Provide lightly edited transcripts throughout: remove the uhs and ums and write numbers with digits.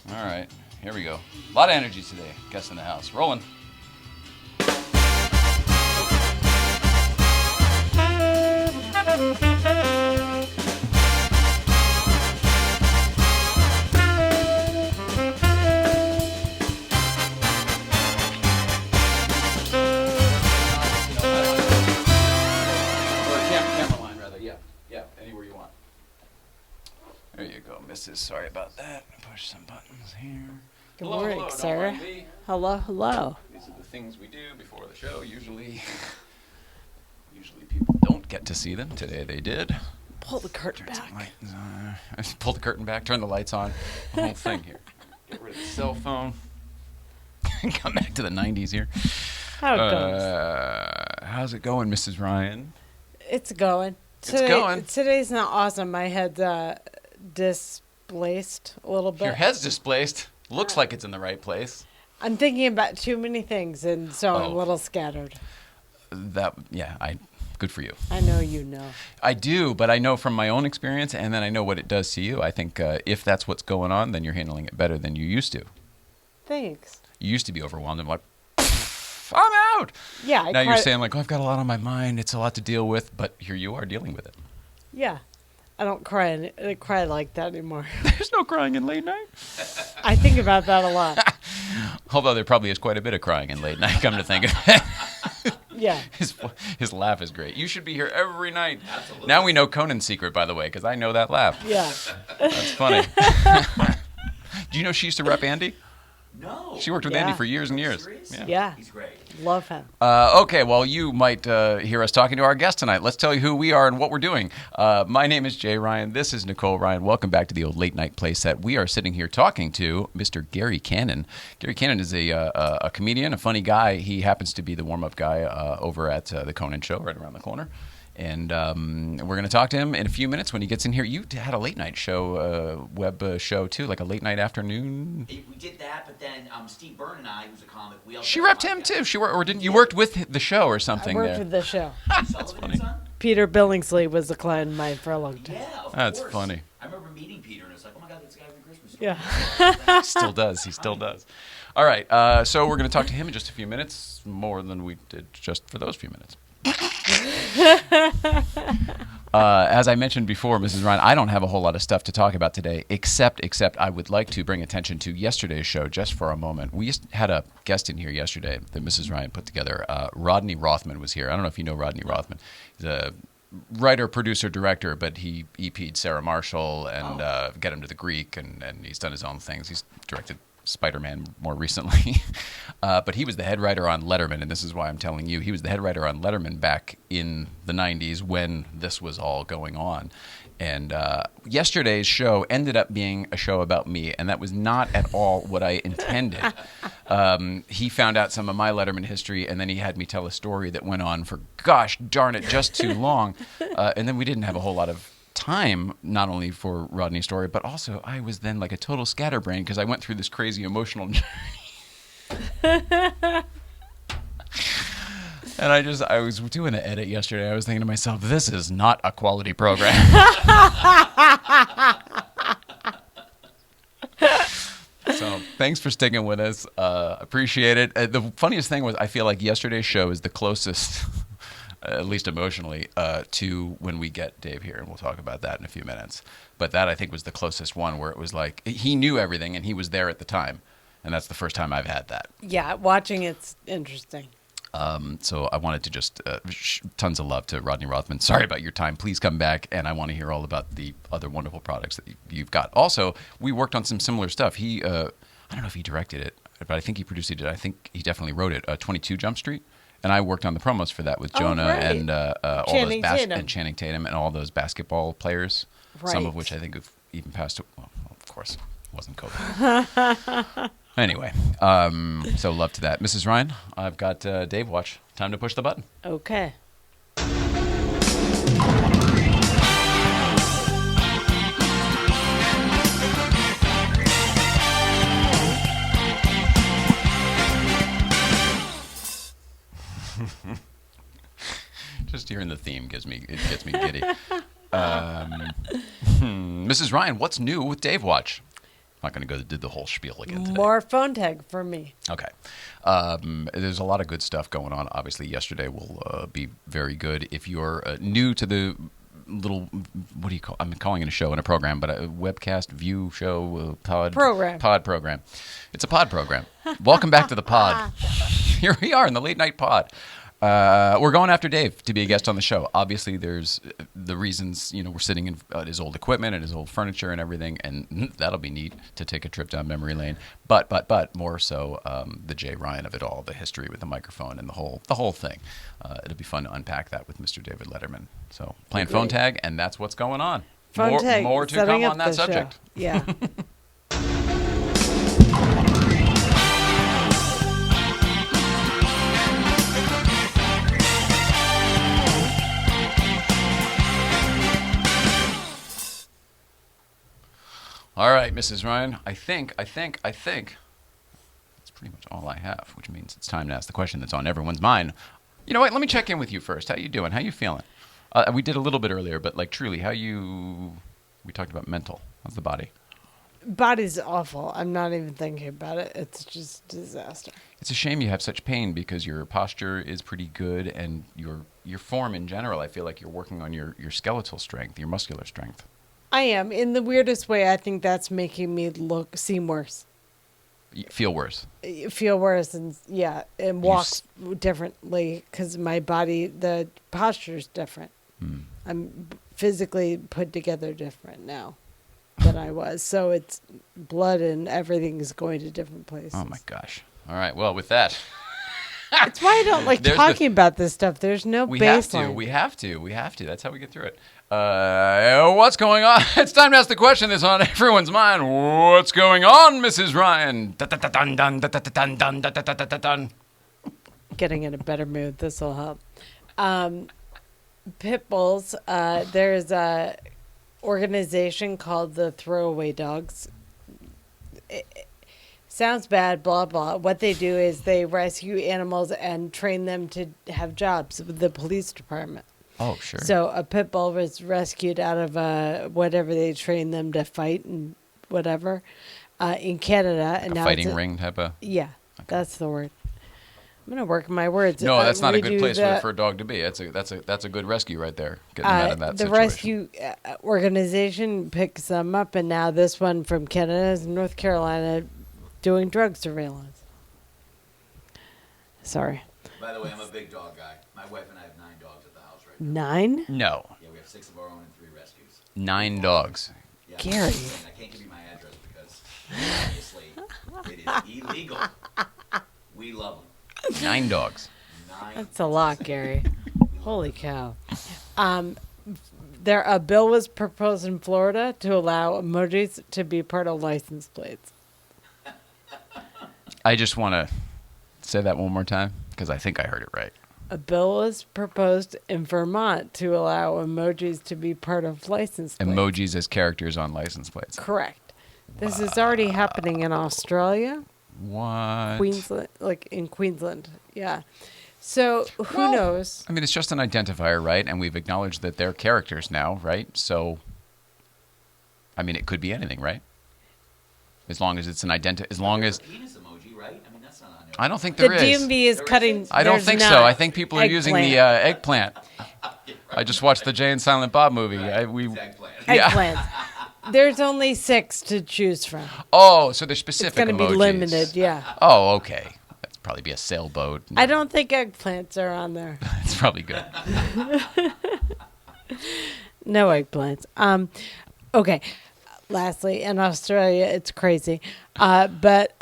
All right, here we go. A lot of energy today. Guest in the house. Rolling. Camera line, rather. Yeah, anywhere you want. There you go, Mrs. Sorry about that. Push some buttons here. Good Hello, morning, hello, don't Sarah. mind me. Hello. These are the things we do before the show. Usually people don't get to see them. Today they did. Pull the curtain Turn some back. lights on. Pull the curtain back. Turn the lights on. The whole thing here. Get rid of the cell phone. Come back to the 90s here. How it goes. How's it going, Mrs. Ryan? It's going. Going. Today's not awesome. My head's displaced a little bit. Your head's displaced. Looks like it's in the right place. I'm thinking about too many things, and so I'm a Oh. little scattered. Good for you. I know you know. I do, but I know from my own experience, and then I know what it does to you. I think if that's what's going on, then you're handling it better than you used to. Thanks. You used to be overwhelmed and like, I'm out. Yeah. Now you're saying like, oh, I've got a lot on my mind. It's a lot to deal with, but here you are dealing with it. Yeah. I don't cry like that anymore. There's no crying in late night. I think about that a lot. Although there probably is quite a bit of crying in late night, come to think of it. Yeah. His laugh is great. You should be here every night. Absolutely. Now we know Conan's secret, by the way, because I know that laugh. Yeah. That's funny. Do you know she used to rep Andy? No. She worked with Yeah. Andy for years and years. Serious? Yeah. He's great. Love him. Okay, well, you might hear us talking to our guest tonight. Let's tell you who we are and what we're doing. My name is Jay Ryan. This is Nicole Ryan. Welcome back to the old late night playset. We are sitting here talking to Mr. Gary Cannon. Gary Cannon is a comedian, a funny guy. He happens to be the warm-up guy over at the Conan show right around the corner. And we're going to talk to him in a few minutes when he gets in here. You had a late night show, web show too, like a late night afternoon. We did that, but then Steve Byrne and I, who's a comic, we also She had a repped him podcast. too. Or didn't you worked with the show or something? I worked there? with the show. That's funny. Peter Billingsley was a client of mine for a long time. Yeah, of That's course. funny. I remember meeting Peter, and it's like, oh my God, that's the guy from Christmas. Yeah. Still does. He still does. All right. So we're going to talk to him in just a few minutes, more than we did just for those few minutes. As I mentioned before, Mrs. Ryan, I don't have a whole lot of stuff to talk about today, except I would like to bring attention to yesterday's show just for a moment. We had a guest in here yesterday that Mrs. Ryan put together. Rodney Rothman was here. I don't know if you know Rodney Rothman. He's a writer, producer, director, but he EP'd Sarah Marshall and Get Him to the Greek, and he's done his own things. He's directed Spider-Man more recently. But he was the head writer on Letterman, and this is why I'm telling you. He was the head writer on Letterman back in the 90s when this was all going on. And yesterday's show ended up being a show about me, and that was not at all what I intended. He found out some of my Letterman history, and then he had me tell a story that went on for, gosh darn it, just too long. And then we didn't have a whole lot of time, not only for Rodney's story, but also I was then like a total scatterbrain because I went through this crazy emotional journey. And I was doing the edit yesterday. I was thinking to myself, this is not a quality program. So thanks for sticking with us. Appreciate it. The funniest thing was I feel like yesterday's show is the closest, at least emotionally, to when we get Dave here, and we'll talk about that in a few minutes. But that, I think, was the closest one where it was like he knew everything and he was there at the time. And that's the first time I've had that. Yeah, watching it's interesting. So I wanted to just tons of love to Rodney Rothman. Sorry about your time. Please come back, and I want to hear all about the other wonderful products that you've got. Also, we worked on some similar stuff. He, I don't know if he directed it, but I think he produced it. I think he definitely wrote it. 22 Jump Street, and I worked on the promos for that with Jonah right. and all Channing those Tatum. and Channing Tatum and all those basketball players. Some of Right. which I think have even passed. Well, of course, it wasn't COVID. Anyway, so love to that. Mrs. Ryan, I've got Dave Watch. Time to push the button. Okay. Just hearing the theme gets me giddy. Mrs. Ryan, what's new with Dave Watch? not going to go do the whole spiel again today. More phone tag for me. Okay. There's a lot of good stuff going on. Obviously, yesterday will be very good. If you're new to the little, what do you call? I'm calling it a show and a program, but a webcast view show pod program. It's a pod program. Welcome back to the pod. Here we are in the late night pod. We're going after Dave to be a guest on the show. Obviously, there's the reasons, we're sitting in his old equipment and his old furniture and everything, and that'll be neat to take a trip down memory lane. But more so, the Jay Ryan of it all, the history with the microphone and the whole thing. It'll be fun to unpack that with Mr. David Letterman. So playing phone tag, and that's what's going on. Phone tag, more to setting come up on that the subject. show. Yeah. All right, Mrs. Ryan, I think that's pretty much all I have, which means it's time to ask the question that's on everyone's mind. You know what? Let me check in with you first. How you doing? How you feeling? We did a little bit earlier, but truly, we talked about mental. How's the body? Body's awful. I'm not even thinking about it. It's just disaster. It's a shame you have such pain because your posture is pretty good and your form in general, I feel like you're working on your skeletal strength, your muscular strength. I am. In the weirdest way, I think that's making me seem worse. You feel worse. Feel worse and walk differently because my body, the posture's different. I'm physically put together different now than I was. So it's blood and everything is going to different places. Oh, my gosh. All right. Well, with that. It's why I don't like talking about this stuff. There's no baseline. We have to. That's how we get through it. What's going on? It's time to ask the question that's on everyone's mind. What's going on, Mrs. Ryan? Getting in a better mood. This will help. Pit bulls. There's a organization called the Throwaway Dogs. Sounds bad, blah, blah. What they do is they rescue animals and train them to have jobs with the police department. Oh, sure. So a pit bull was rescued out of whatever they trained them to fight and whatever in Canada. And now fighting ring type of? Yeah, okay. That's the word. I'm going to work my words. No, that's not a good place for a dog to be. That's a good rescue right there. Getting them out of that the situation. rescue organization picks them up, and now this one from Canada is in North Carolina doing drug surveillance. Sorry. By the way, I'm a big dog guy. My wife and I have 9 dogs at the house right now. 9? No. Yeah, we have 6 of our own and 3 rescues. 9 dogs. Yeah. Gary. And I can't give you my address because obviously it is illegal. We love them. 9 dogs. 9. That's a lot, Gary. Holy cow. A bill was proposed in Florida to allow emojis to be part of license plates. I just want to say that one more time because I think I heard it right. A bill was proposed in Vermont to allow emojis to be part of license plates. Emojis as characters on license plates. Correct. This is already happening in Australia. What? Queensland, in Queensland. Yeah. So who knows? I mean, it's just an identifier, right? And we've acknowledged that they're characters now, right? So, I mean, it could be anything, right? As long as it's an as long as... Penis emoji, right? I mean, that's not on there. I don't think there is. The DMV is cutting... I don't think so. I think people are using the eggplant. I just watched the Jay and Silent Bob movie. Eggplant. There's only 6 to choose from. Oh, so they're specific emojis. It's going to be limited, yeah. Oh, okay. That'd probably be a sailboat. I don't think eggplants are on there. It's probably good. No eggplants. Okay. Lastly, in Australia, it's crazy. But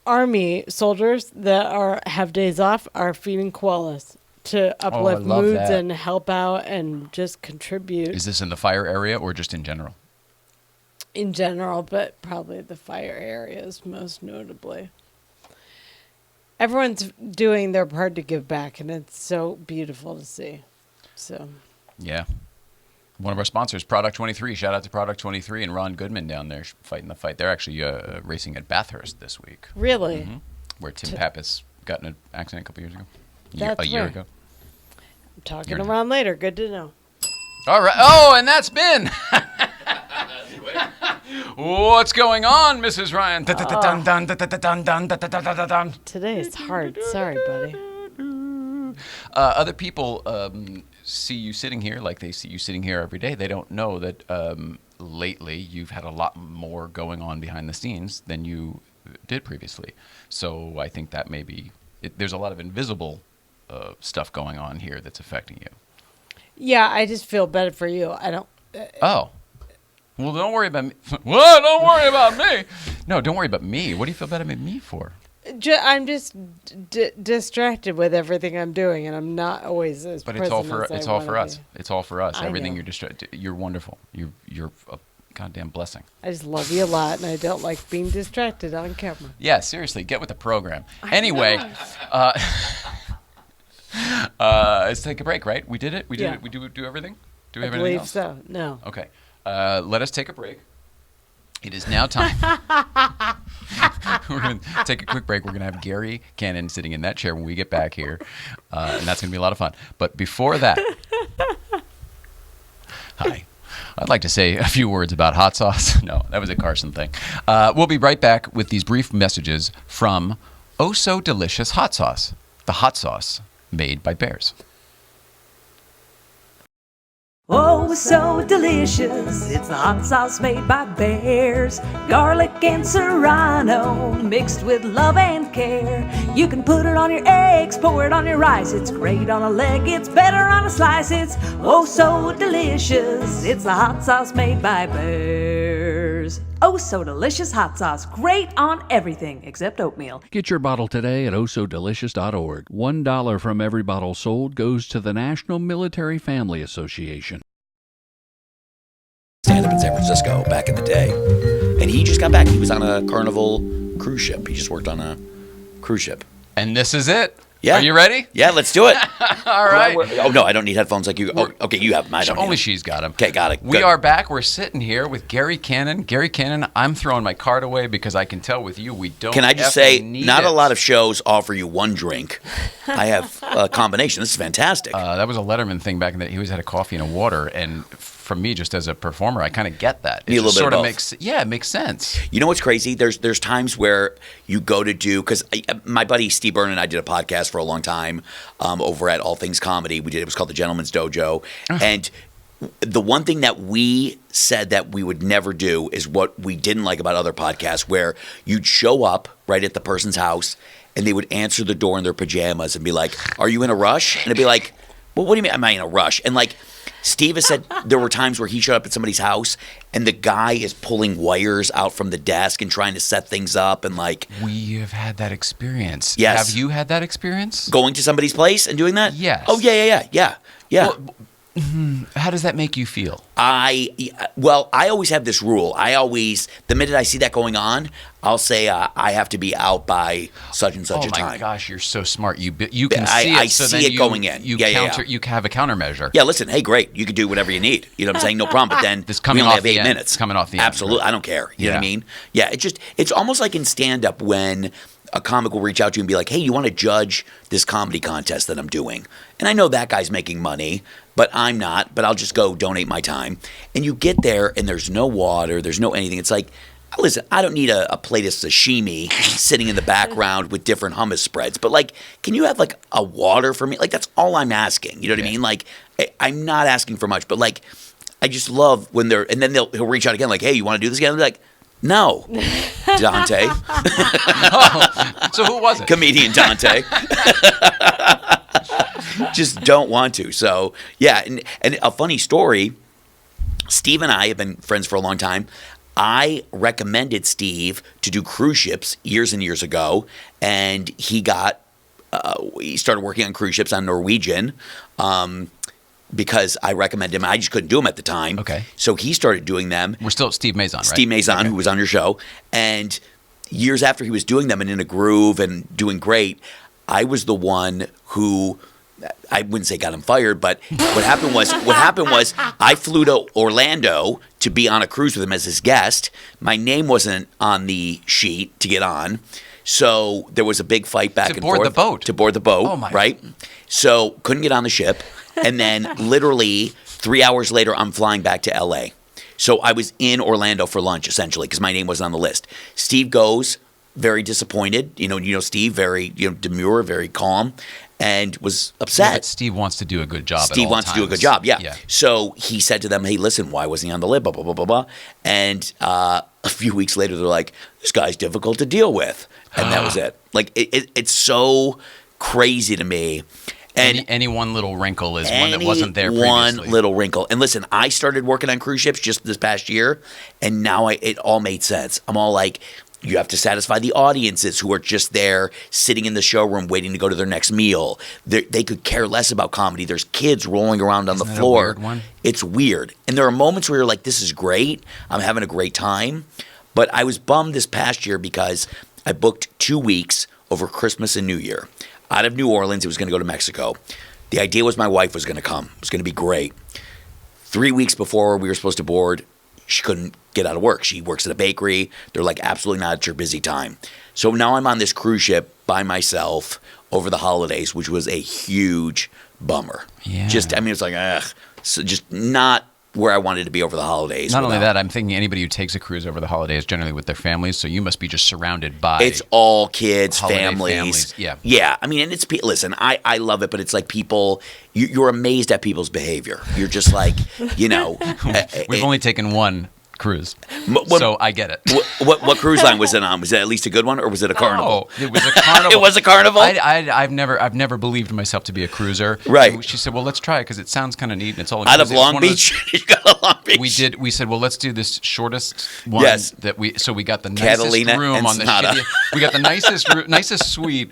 army soldiers that have days off are feeding koalas to uplift moods and help out and just contribute. Is this in the fire area or just in general? In general, but probably the fire areas most notably. Everyone's doing their part to give back, and it's so beautiful to see. So, yeah. One of our sponsors, Product 23. Shout out to Product 23 and Ron Goodman down there fighting the fight. They're actually racing at Bathurst this week. Really? Mm-hmm. Where Tim Pappas got in an accident a couple years ago. A year ago. I'm talking around later. Good to know. All right. Oh, and that's been... What's going on, Mrs. Ryan? Today is hard. Sorry, buddy. Other people see you sitting here like they see you sitting here every day. They don't know that lately you've had a lot more going on behind the scenes than you did previously. So I think that maybe there's a lot of invisible stuff going on here that's affecting you. Yeah, I just feel better for you. I don't. Oh. Well, don't worry about me. Well, don't worry about me. No, don't worry about me. What do you feel bad about me for? I'm just distracted with everything I'm doing, and I'm not always as. But it's all for present as it's I all wanna for us. be. It's all for us. I Everything know. you're distracted. You're wonderful. You're a goddamn blessing. I just love you a lot, and I don't like being distracted on camera. Yeah, seriously, get with the program. Anyway, let's take a break. Right? We did it. We did Yeah. it. We do everything. Do we I have anything believe else? so. No. Okay. Let us take a break. It is now time. We're going to take a quick break. We're going to have Gary Cannon sitting in that chair when we get back here, and that's going to be a lot of fun. But before that, hi. I'd like to say a few words about hot sauce. No, that was a Carson thing. We'll be right back with these brief messages from OSO Delicious Hot Sauce, the hot sauce made by bears. Oh, so delicious. It's the hot sauce made by bears. Garlic and serrano mixed with love and care. You can put it on your eggs, pour it on your rice. It's great on a leg, it's better on a slice. It's oh so delicious. It's the hot sauce made by bears. Oh, so delicious hot sauce. Great on everything except oatmeal. Get your bottle today at osodelicious.org. $1 from every bottle sold goes to the National Military Family Association. Stand-up in San Francisco back in the day, and he just got back. He was on a Carnival cruise ship. He just worked on a cruise ship. And this is it. Yeah. Are you ready? Yeah, let's do it. All right. Oh no, I don't need headphones like you. Oh, okay, you have them. I don't. Only need them. she's got them. Okay, got it. We Good. are back. We're sitting here with Gary Cannon. Gary Cannon, I'm throwing my card away because I can tell with you we don't. Can I just effing say, need not it. a lot of shows offer you one drink. I have a combination. This is fantastic. That was a Letterman thing back in the. He always had a coffee and a water, and for me, just as a performer, I kind of get that. It Need a just little bit sort of of both. it makes sense. You know what's crazy? There's times where you go to do, because my buddy Steve Byrne and I did a podcast for a long time over at All Things Comedy. It was called The Gentleman's Dojo, and the one thing that we said that we would never do is what we didn't like about other podcasts, where you'd show up right at the person's house and they would answer the door in their pajamas and be like, "Are you in a rush?" And it'd be like, "Well, what do you mean? Am I in a rush?" And like, Steve has said there were times where he showed up at somebody's house and the guy is pulling wires out from the desk and trying to set things up and like We have had that experience. Yes. Have you had that experience? going to somebody's place and doing that? Yes. Oh, yeah. Well, how does that make you feel? I always have this rule. The minute I see that going on, I'll say I have to be out by such and such Oh a my time. gosh, you're so smart. You can I- see it. I so see then it you, going in. You Yeah. counter. You have a countermeasure. Yeah, listen, hey, great. You can do whatever you need. You know what I'm saying? No problem. But then This coming we only off have the 8 end. minutes. It's coming off the end, Absolutely. right. I don't care. You know what I Yeah. mean? Yeah, it's almost like in stand-up when a comic will reach out to you and be like, hey, you want to judge this comedy contest that I'm doing? And I know that guy's making money, but I'm not. But I'll just go donate my time. And you get there and there's no water. There's no anything. It's like, listen, I don't need a plate of sashimi sitting in the background with different hummus spreads. But, like, can you have, like, a water for me? Like, that's all I'm asking. You know what I mean? Like, I'm not asking for much. But, like, I just love when they're – and then he'll reach out again like, hey, you want to do this again? I'll be like, no, Dante. So who was it? Comedian Dante. Just don't want to. So, yeah. And a funny story, Steve and I have been friends for a long time. I recommended Steve to do cruise ships years and years ago, and he started working on cruise ships on Norwegian because I recommended him. I just couldn't do them at the time. Okay. So he started doing them. We're still Steve Mazon, right? Steve Mazon, who was on your show. And years after he was doing them and in a groove and doing great, I was the one who – I wouldn't say got him fired, but what happened was I flew to Orlando to be on a cruise with him as his guest. My name wasn't on the sheet to get on. So there was a big fight back and forth. To board the boat. To board the boat, Oh, my. right? So couldn't get on the ship. And then literally 3 hours later, I'm flying back to L.A. So I was in Orlando for lunch, essentially, because my name wasn't on the list. Steve goes, very disappointed. You know, Steve, very demure, very calm, and was upset. Yeah, but Steve wants to do a good job. Steve wants to do a good job, yeah. So he said to them, hey, listen, why wasn't he on the list, blah, blah, blah, blah, blah. And a few weeks later, they're like, this guy's difficult to deal with. And that was it. Like, it's so crazy to me. And any one little wrinkle is one that wasn't there previously. One little wrinkle. And listen, I started working on cruise ships just this past year, and now it all made sense. I'm all like, you have to satisfy the audiences who are just there sitting in the showroom waiting to go to their next meal. They could care less about comedy. There's kids rolling around on the floor. A weird one? It's weird. And there are moments where you're like, this is great. I'm having a great time. But I was bummed this past year because I booked 2 weeks over Christmas and New Year. Out of New Orleans, it was going to go to Mexico. The idea was my wife was going to come. It was going to be great. 3 weeks before we were supposed to board, she couldn't get out of work. She works at a bakery. They're like, absolutely not at your busy time. So now I'm on this cruise ship by myself over the holidays, which was a huge bummer. Yeah. It's like, ugh. So just not where I wanted to be over the holidays. Not only that, I'm thinking anybody who takes a cruise over the holidays generally with their families, so you must be just surrounded by it's all kids, holiday families. Yeah. Yeah. I mean, and it's listen, I love it, but it's like people, you're amazed at people's behavior. You're just like, We've only taken one cruise, What- so I get it. What cruise line was it on? Was it at least a good one, or was it a carnival? Oh, it was a carnival. It was a carnival? I've never believed myself to be a cruiser. Right. And she said, well, let's try it because it sounds kind of neat and it's all Out of inclusive. It's Long one of Beach? You got a Long Beach? We said, well, let's do this shortest one. Yes. So we got the nicest Catalina room on the Ensenada. shittiest. We got the nicest suite.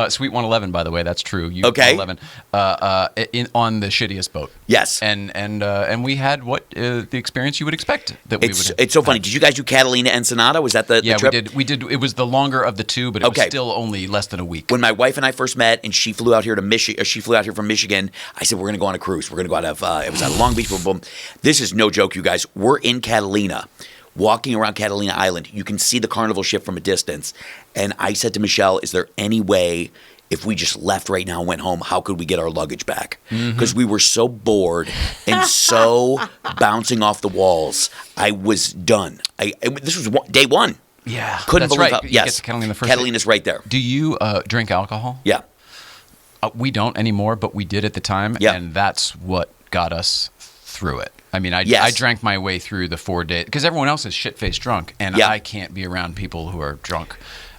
Suite 111, by the way, that's true. Okay. 111 on the shittiest boat. Yes. And we had the experience you would expect that we would. It's so funny. Did you guys do Catalina Ensenada? Was that the trip? We did. It was the longer of the two, but it was still only less than a week. When my wife and I first met, and she flew out here from Michigan, I said, we're going to go on a cruise. We're going to go out of, it was out of Long Beach. Boom, boom. This is no joke, you guys. We're in Catalina, walking around Catalina Island. You can see the carnival ship from a distance. And I said to Michelle, is there any way, if we just left right now and went home, how could we get our luggage back? Because we were so bored and so bouncing off the walls. I was done. This was day one. Yeah, Couldn't that's believe right. how. You Yes, get to Catalina first. Catalina's right there. Do you drink alcohol? Yeah. We don't anymore, but we did at the time, Yeah. and that's what got us through it. I mean, I drank my way through the 4 days because everyone else is shit-faced drunk, and I can't be around people who are drunk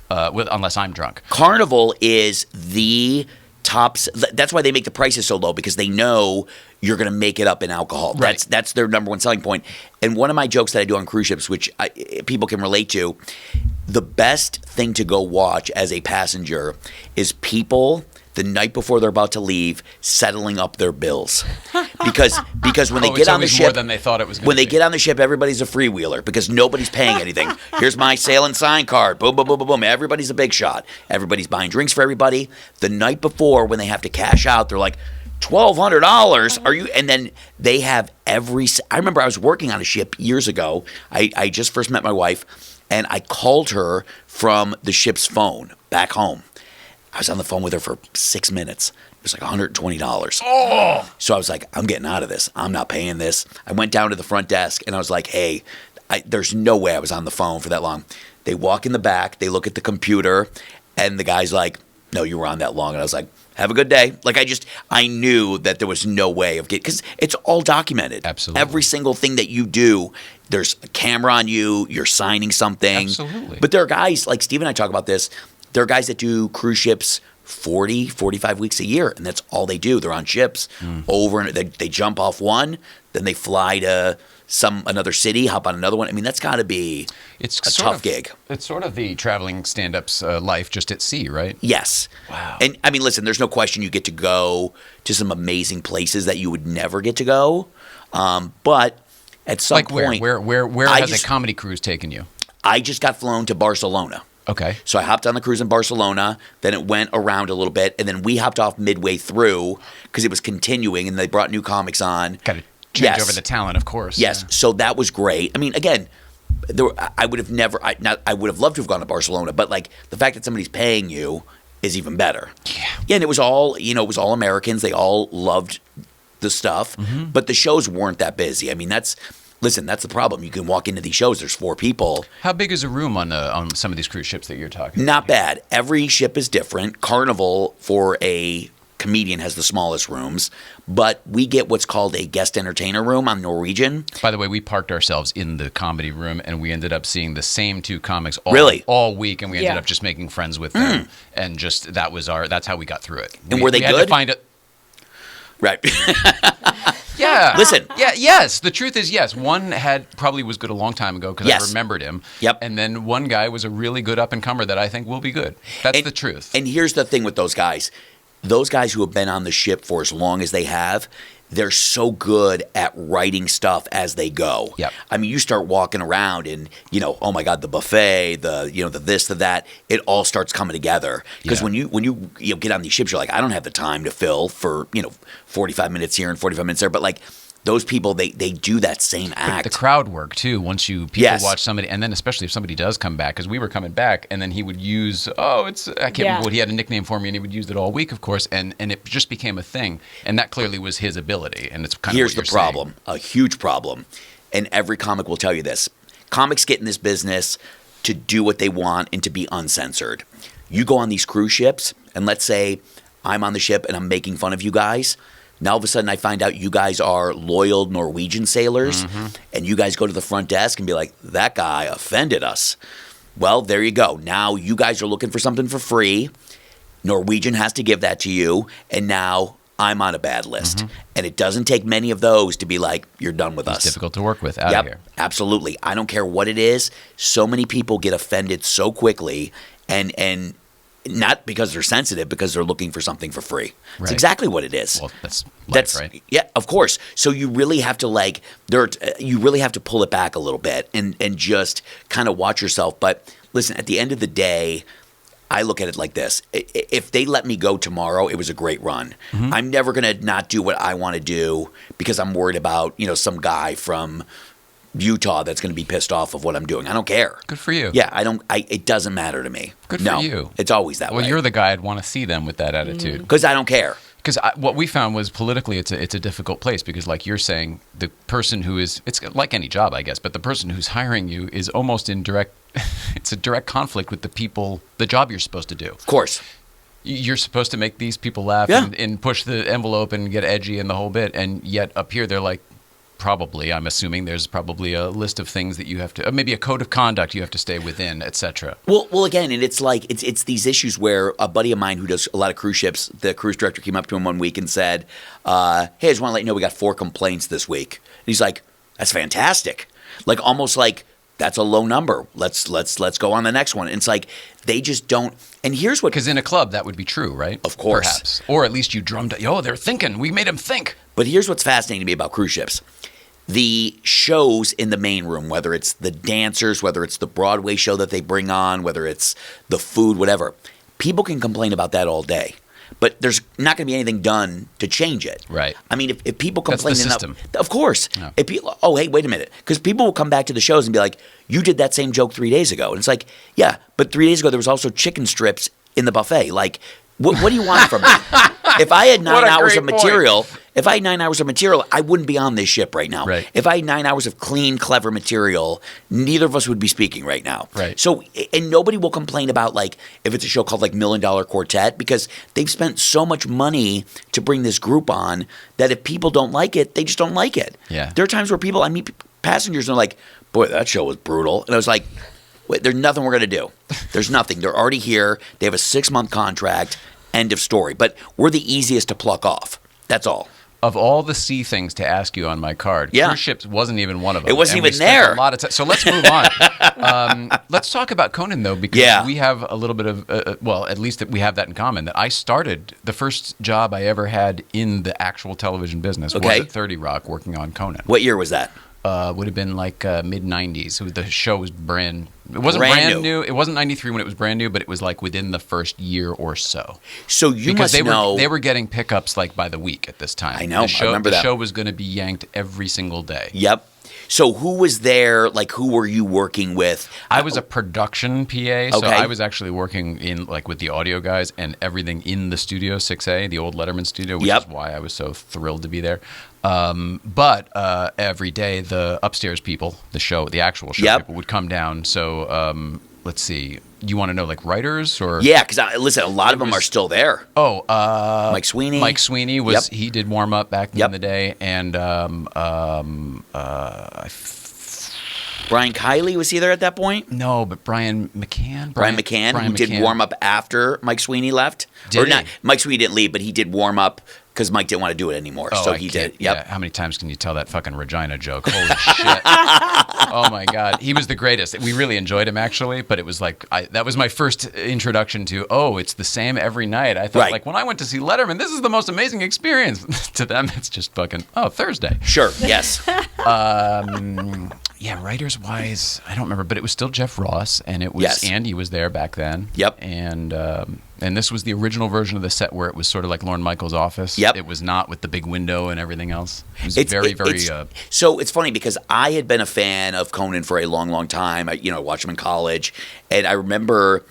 unless I'm drunk. Carnival is the top. That's why they make the prices so low, because they know you're going to make it up in alcohol. Right. That's their number one selling point. And one of my jokes that I do on cruise ships, which people can relate to, the best thing to go watch as a passenger is people the night before they're about to leave settling up their bills, because when they get on the ship, more than they thought it was. When they get on the ship, everybody's a freewheeler because nobody's paying anything. Here's my sail and sign card. Boom, boom, boom, boom, boom. Everybody's a big shot. Everybody's buying drinks for everybody. The night before, when they have to cash out, they're like, $1,200? Are you? And then they have I remember I was working on a ship years ago. I just first met my wife, and I called her from the ship's phone back home. I was on the phone with her for 6 minutes. It was like $120. Oh! So I was like, I'm getting out of this. I'm not paying this. I went down to the front desk, and I was like, hey, there's no way I was on the phone for that long. They walk in the back. They look at the computer, and the guy's like, no, you were on that long. And I was like, have a good day. Like, I knew that there was no way of because it's all documented. Absolutely. Every single thing that you do, there's a camera on you. You're signing something. Absolutely. But there are guys, like Steve and I talk about this, there are guys that do cruise ships 40, 45 weeks a year, and that's all they do. They're on ships over, and they jump off one, then they fly to another city, hop on another one. I mean, that's got to be a tough gig. It's sort of the traveling stand-up's life just at sea, right? Yes. Wow. And I mean, listen, there's no question you get to go to some amazing places that you would never get to go. But at some point, where has a comedy cruise taken you? I just got flown to Barcelona. Okay. So I hopped on the cruise in Barcelona, then it went around a little bit, and then we hopped off midway through because it was continuing, and they brought new comics on. Got to change over the talent, of course. Yes. Yeah. So that was great. I mean, again, I would have loved to have gone to Barcelona, but like the fact that somebody's paying you is even better. Yeah, and it was all Americans. They all loved the stuff, but the shows weren't that busy. I mean, listen, that's the problem. You can walk into these shows. There's 4 people. How big is a room on some of these cruise ships that you're talking Not about? bad. Every ship is different. Carnival, for a comedian, has the smallest rooms, but we get what's called a guest entertainer room on Norwegian. By the way, we parked ourselves in the comedy room, and we ended up seeing the same 2 comics all week, and we ended Yeah. up just making friends with them, and just that's how we got through it. And were they had good? To find it. Right. Yeah. Listen. Yeah. Yes. The truth is, yes. One probably was good a long time ago because Yes. I remembered him. Yep. And then one guy was a really good up and comer that I think will be good. That's the truth. And here's the thing with those guys. Those guys who have been on the ship for as long as they have, they're so good at writing stuff as they go. Yep. I mean, you start walking around and, oh my God, the buffet, the this, the that, it all starts coming together. Because Yeah. when you get on these ships, you're like, I don't have the time to fill for, 45 minutes here and 45 minutes there. But like those people, they do that same act. The crowd work too. Once people Yes. watch somebody, and then especially if somebody does come back, because we were coming back, and then he would use I can't remember what he had a nickname for me, and he would use it all week, of course, and it just became a thing, and that clearly was his ability, and it's kind Here's of what the you're problem, a huge problem, and every comic will tell you this. Comics get in this business to do what they want and to be uncensored. You go on these cruise ships, and let's say I'm on the ship and I'm making fun of you guys. Now all of a sudden I find out you guys are loyal Norwegian sailors, and you guys go to the front desk and be like, that guy offended us. Well, there you go. Now you guys are looking for something for free. Norwegian has to give that to you, and now I'm on a bad list. And it doesn't take many of those to be like, you're done with It's us. difficult to work with out of here. Absolutely. I don't care what it is. So many people get offended so quickly, and not because they're sensitive, because they're looking for something for free. It's Right. exactly what it is. Well, that's life, right? Yeah, of course. So you really have to you really have to pull it back a little bit and just kind of watch yourself. But listen, at the end of the day, I look at it like this. If they let me go tomorrow, it was a great run. I'm never going to not do what I want to do because I'm worried about, some guy from Utah that's going to be pissed off of what I'm doing. I don't care. Good for you. Yeah, it doesn't matter to me. Good No, for you. It's always that way. Well, you're the guy I'd want to see them with that attitude. Because I don't care. Because what we found was politically it's a difficult place because, like you're saying, the person who is, it's like any job, I guess, but the person who's hiring you is almost in it's a direct conflict with the job you're supposed to do. Of course. You're supposed to make these people laugh Yeah. and push the envelope and get edgy and the whole bit. And yet up here, they're like, I'm assuming there's probably a list of things that you have to, maybe a code of conduct you have to stay within, etc. Well, again, and it's like it's these issues where a buddy of mine who does a lot of cruise ships, the cruise director came up to him one week and said, "Hey, I just want to let you know we got 4 complaints this week." And he's like, "That's fantastic!" Like almost like that's a low number. Let's go on the next one. And it's like they just don't. And here's what, Because in a club that would be true, right? Of course. Perhaps, or at least you drummed. They're thinking. We made them think. But here's what's fascinating to me about cruise ships. The shows in the main room, whether it's the dancers, whether it's the Broadway show that they bring on, whether it's the food, whatever, people can complain about that all day. But there's not going to be anything done to change it. Right. I mean, if people That's complain the enough, system. of course. Yeah. If people, hey, wait a minute. Because people will come back to the shows and be like, you did that same joke 3 days ago. And it's like, yeah, but 3 days ago there was also chicken strips in the buffet. Like, what do you want from me? If I had 9 What a hours great of material, I wouldn't be on this ship right now. Right. If I had 9 hours of clean, clever material, neither of us would be speaking right now. Right. So, and nobody will complain about like if it's a show called like $1 Million Quartet because they've spent so much money to bring this group on that if people don't like it, they just don't like it. Yeah. There are times where I meet passengers and they're like, boy, that show was brutal. And I was like, wait, there's nothing we're going to do. There's nothing. They're already here. They have a 6-month contract. End of story. But we're the easiest to pluck off. That's all. Of all the C things to ask you on my card, Yeah. cruise ships wasn't even one of them. It wasn't And we even spent there. A lot of time. So let's move on. Let's talk about Conan though, because Yeah. we have a little bit of at least that we have that in common. That I started the first job I ever had in the actual television business Okay. was at 30 Rock working on Conan. What year was that? Would have been like mid 90s. So the show was it wasn't Brand brand new. new. It wasn't 93 when it was brand new, but it was like within the first year or so. So you Because must know. they were getting pickups like by the week at this time. I know. I The show, remember the that. show was going to be yanked every single day. Yep. So who was there? Like, who were you working with? I was a production PA, so Okay. I was actually working in like with the audio guys and everything in the studio 6A, the old Letterman studio, which Yep. is why I was so thrilled to be there. But every day the upstairs people, the actual show Yep. people would come down. So let's see, you want to know like writers or? Yeah, because listen, a lot of them are still there. Oh, Mike Sweeney. Mike Sweeney was Yep. he did warm up back Yep. in the day, and Brian Kiley, was he there at that point? no, but Brian McCann. Brian McCann, who did warm up after Mike Sweeney left. Did or he? not? Mike Sweeney didn't leave, but he did warm up because Mike didn't want to do it anymore. Oh, so I he can't- did. Yep. Yeah, how many times can you tell that fucking Regina joke? Holy shit. Oh, my God. He was the greatest. We really enjoyed him, actually, but it was like, that was my first introduction to, it's the same every night. I thought, Right. like, when I went to see Letterman, this is the most amazing experience. To them, it's just fucking, Thursday. Sure. Yes. Yeah, writers-wise, I don't remember, but it was still Jeff Ross, and it was Yes. Andy was there back then. Yep. And this was the original version of the set where it was sort of like Lorne Michaels' office. Yep. It was not with the big window and everything else. It was It's- so it's funny because I had been a fan of Conan for a long, long time. I watched him in college, and I remember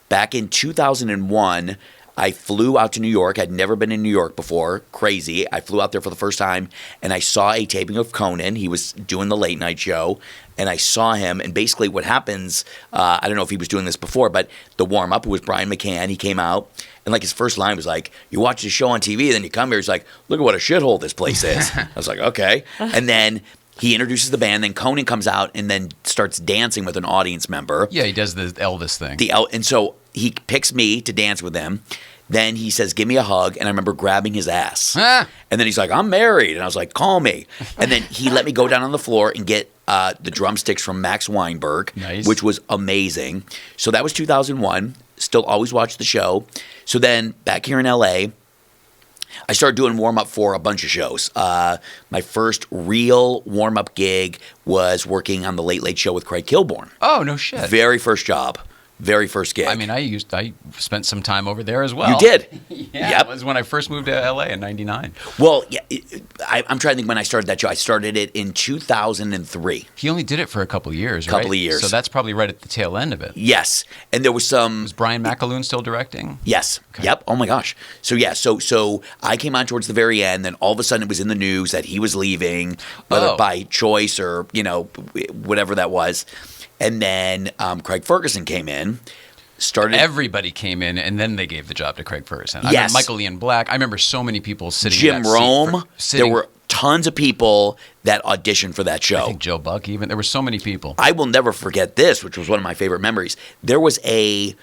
back in 2001, I flew out to New York. I'd never been in New York before. Crazy. I flew out there for the first time, and I saw a taping of Conan. He was doing the late night show, and I saw him. And basically, what happens? I don't know if he was doing this before, but the warm up was Brian McCann. He came out. And like his first line was like, "You watch the show on TV, then you come here." He's like, "Look at what a shithole this place is." I was like, "Okay." And then he introduces the band. Then Conan comes out and then starts dancing with an audience member. Yeah, he does the Elvis thing. And so he picks me to dance with him. Then he says, "Give me a hug," and I remember grabbing his ass. Ah. And then he's like, "I'm married," and I was like, "Call me." And then he let me go down on the floor and get the drumsticks from Max Weinberg, Nice. which was amazing. So that was 2001. Still always watch the show. So then back here in LA, I started doing warm up for a bunch of shows. My first real warm up gig was working on the Late Late Show with Craig Kilborn. Oh, no shit. Very first job, very first gig. I mean, I spent some time over there as well. You did. Yeah, Yep. it was when I first moved to LA in '99. Well, yeah, I'm trying to think when I started that show. I started it in 2003. He only did it for a couple of years, right? Couple of years. So that's probably right at the tail end of it. Yes, and there was some. Was Brian McAloon still directing? Yes. Okay. Yep. Oh my gosh. So yeah. So I came on towards the very end. Then all of a sudden it was in the news that he was leaving, whether Oh. by choice or whatever that was. And then Craig Ferguson came in. Started. Everybody came in, and then they gave the job to Craig Ferguson. I Yes. remember Michael Ian Black. I remember so many people sitting. Jim in that seat Rome. for- There were tons of people that auditioned for that show. I think Joe Buck. Even there were so many people. I will never forget this, which was one of my favorite memories. There was a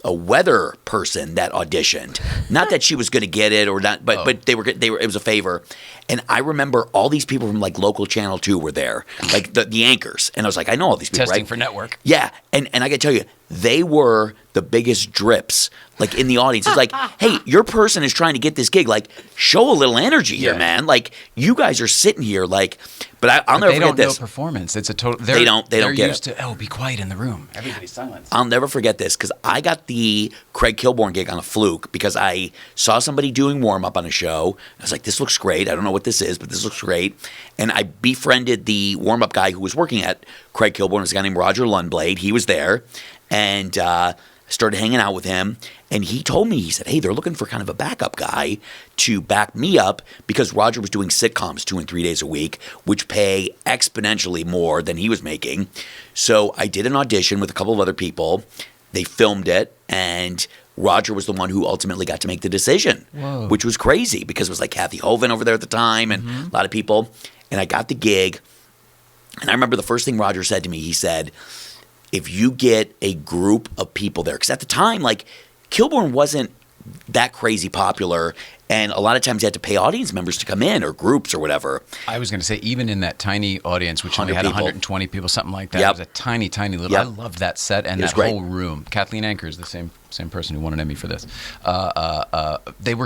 weather person that auditioned. Not that she was going to get it or not, but they were. It was a favor. And I remember all these people from like local Channel 2 were there, like the anchors. And I was like, I know all these people, Testing right? for network. Yeah, and I got to tell you, they were the biggest drips, like in the audience. It's like, hey, your person is trying to get this gig. Like, show a little energy here, Yeah. man. Like, you guys are sitting here, like. But I'll But never they forget don't this. know performance. It's a total. They don't They're get used to. Be quiet in the room. Everybody's silent. I'll never forget this because I got the Craig Kilborn gig on a fluke because I saw somebody doing warm up on a show. I was like, this looks great. I don't know what this is, but this looks great. And I befriended the warm up guy who was working at Craig Kilborn. It was a guy named Roger Lundblade. He was there. And started hanging out with him. And he told me, he said, hey, they're looking for kind of a backup guy to back me up because Roger was doing sitcoms 2 and 3 days a week, which pay exponentially more than he was making. So I did an audition with a couple of other people. They filmed it, and Roger was the one who ultimately got to make the decision, which was crazy because it was like Kathy Hovind over there at the time and a lot of people. And I got the gig. And I remember the first thing Roger said to me, he said, if you get a group of people there, because at the time, like, Kilborn wasn't that crazy popular, and a lot of times you had to pay audience members to come in or groups or whatever. I was going to say, even in that tiny audience, which only 100 had people. 120 people, something like that, Yep. it was a tiny, tiny little. Yep. I loved that set and It was that great. whole room. Kathleen Anker is the same person who won an Emmy for this. They were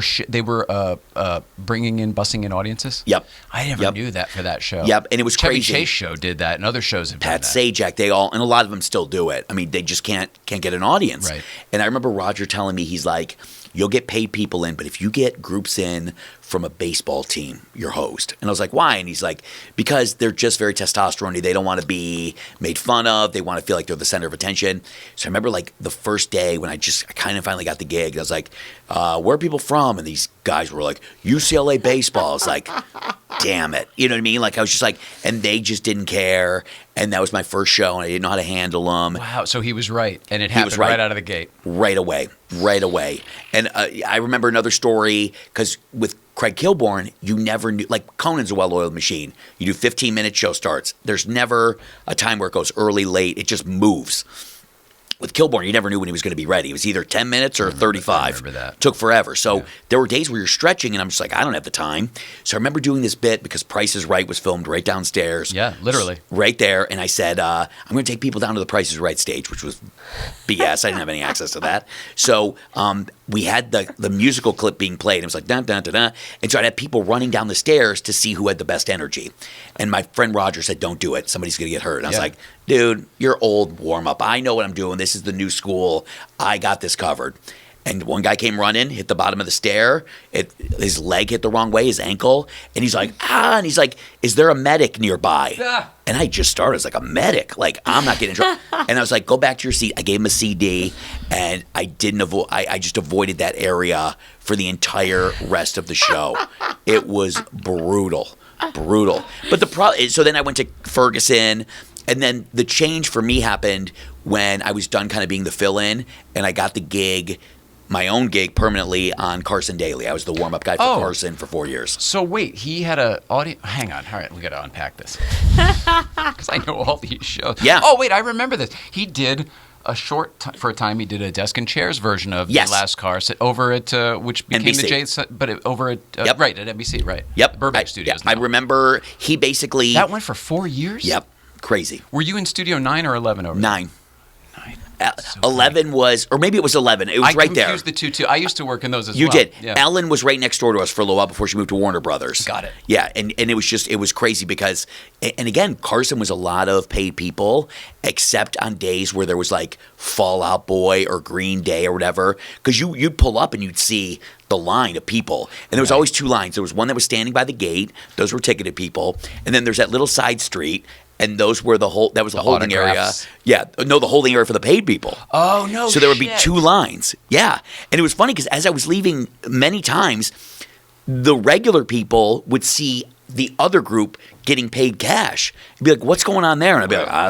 bussing in audiences. Yep. I never Yep. knew that for that show. Yep, and it was Chevy crazy. Chase show did that, and other shows have Pat done that. Sajak, they all, and a lot of them still do it. I mean, they just can't get an audience. Right. And I remember Roger telling me, he's like, you'll get paid people in, but if you get groups in from a baseball team, your host. And I was like, why? And he's like, because they're just very testosterone-y. They don't want to be made fun of. They want to feel like they're the center of attention. So I remember like the first day when I kind of finally got the gig, I was like, where are people from? And these guys were like, UCLA baseball. I was like, damn it. You know what I mean? Like I was just like, and they just didn't care. And that was my first show, and I didn't know how to handle them. Wow. So he was right, and it happened right out of the gate. Right away. And I remember another story, because with Craig Kilborn, you never knew. Like, Conan's a well-oiled machine. You do 15-minute show starts. There's never a time where it goes early, late. It just moves. With Kilborn, you never knew when he was going to be ready. It was either 10 minutes or 35. I remember that. Took forever. So there were days where you're stretching, and I'm just like, I don't have the time. So I remember doing this bit because Price is Right was filmed right downstairs. Yeah, literally. Right there. And I said, I'm going to take people down to the Price is Right stage, which was BS. I didn't have any access to that. So we had the musical clip being played. It was like, dun, dun, dun, dun. And so I'd have people running down the stairs to see who had the best energy. And my friend Roger said, don't do it. Somebody's going to get hurt. And I was like, dude, you're old, warm up. I know what I'm doing. This is the new school. I got this covered. And one guy came running, hit the bottom of the stair. His leg hit the wrong way, his ankle. And he's like, and he's like, is there a medic nearby? And I just started as like, a medic? Like, I'm not getting in trouble. And I was like, go back to your seat. I gave him a CD, and I just avoided that area for the entire rest of the show. It was brutal. But so then I went to Ferguson. And then the change for me happened when I was done kind of being the fill-in, and I got the gig, my own gig, permanently on Carson Daly. I was the warm-up guy for Carson for 4 years. So wait, he had a audio. Hang on, all right, we got to unpack this because I know all these shows. Yeah. Oh wait, I remember this. He did a for a time. He did a desk and chairs version of the last Carson over at which became NBC. the J. But over at right at NBC, right? Yep. Burbank Studios. I remember he basically that went for 4 years. Yep. Crazy. Were you in Studio 9 or 11 over 9. There? 9. So 11 was, or maybe it was 11. It was right there. I confused the two, too. I used to work in those as well. You did. Yeah. Ellen was right next door to us for a little while before she moved to Warner Brothers. Got it. Yeah, and it was crazy because, and again, Carson was a lot of paid people, except on days where there was like Fall Out Boy or Green Day or whatever, because you'd pull up and you'd see the line of people, and there was always two lines. There was one that was standing by the gate; those were ticketed people, and then there's that little side street. And those were the holding area. Yeah. No, the holding area for the paid people. Oh, no. So there would be two lines. Yeah. And it was funny because as I was leaving many times, the regular people would see the other group getting paid cash. You'd be like, what's going on there? And I'd be like, I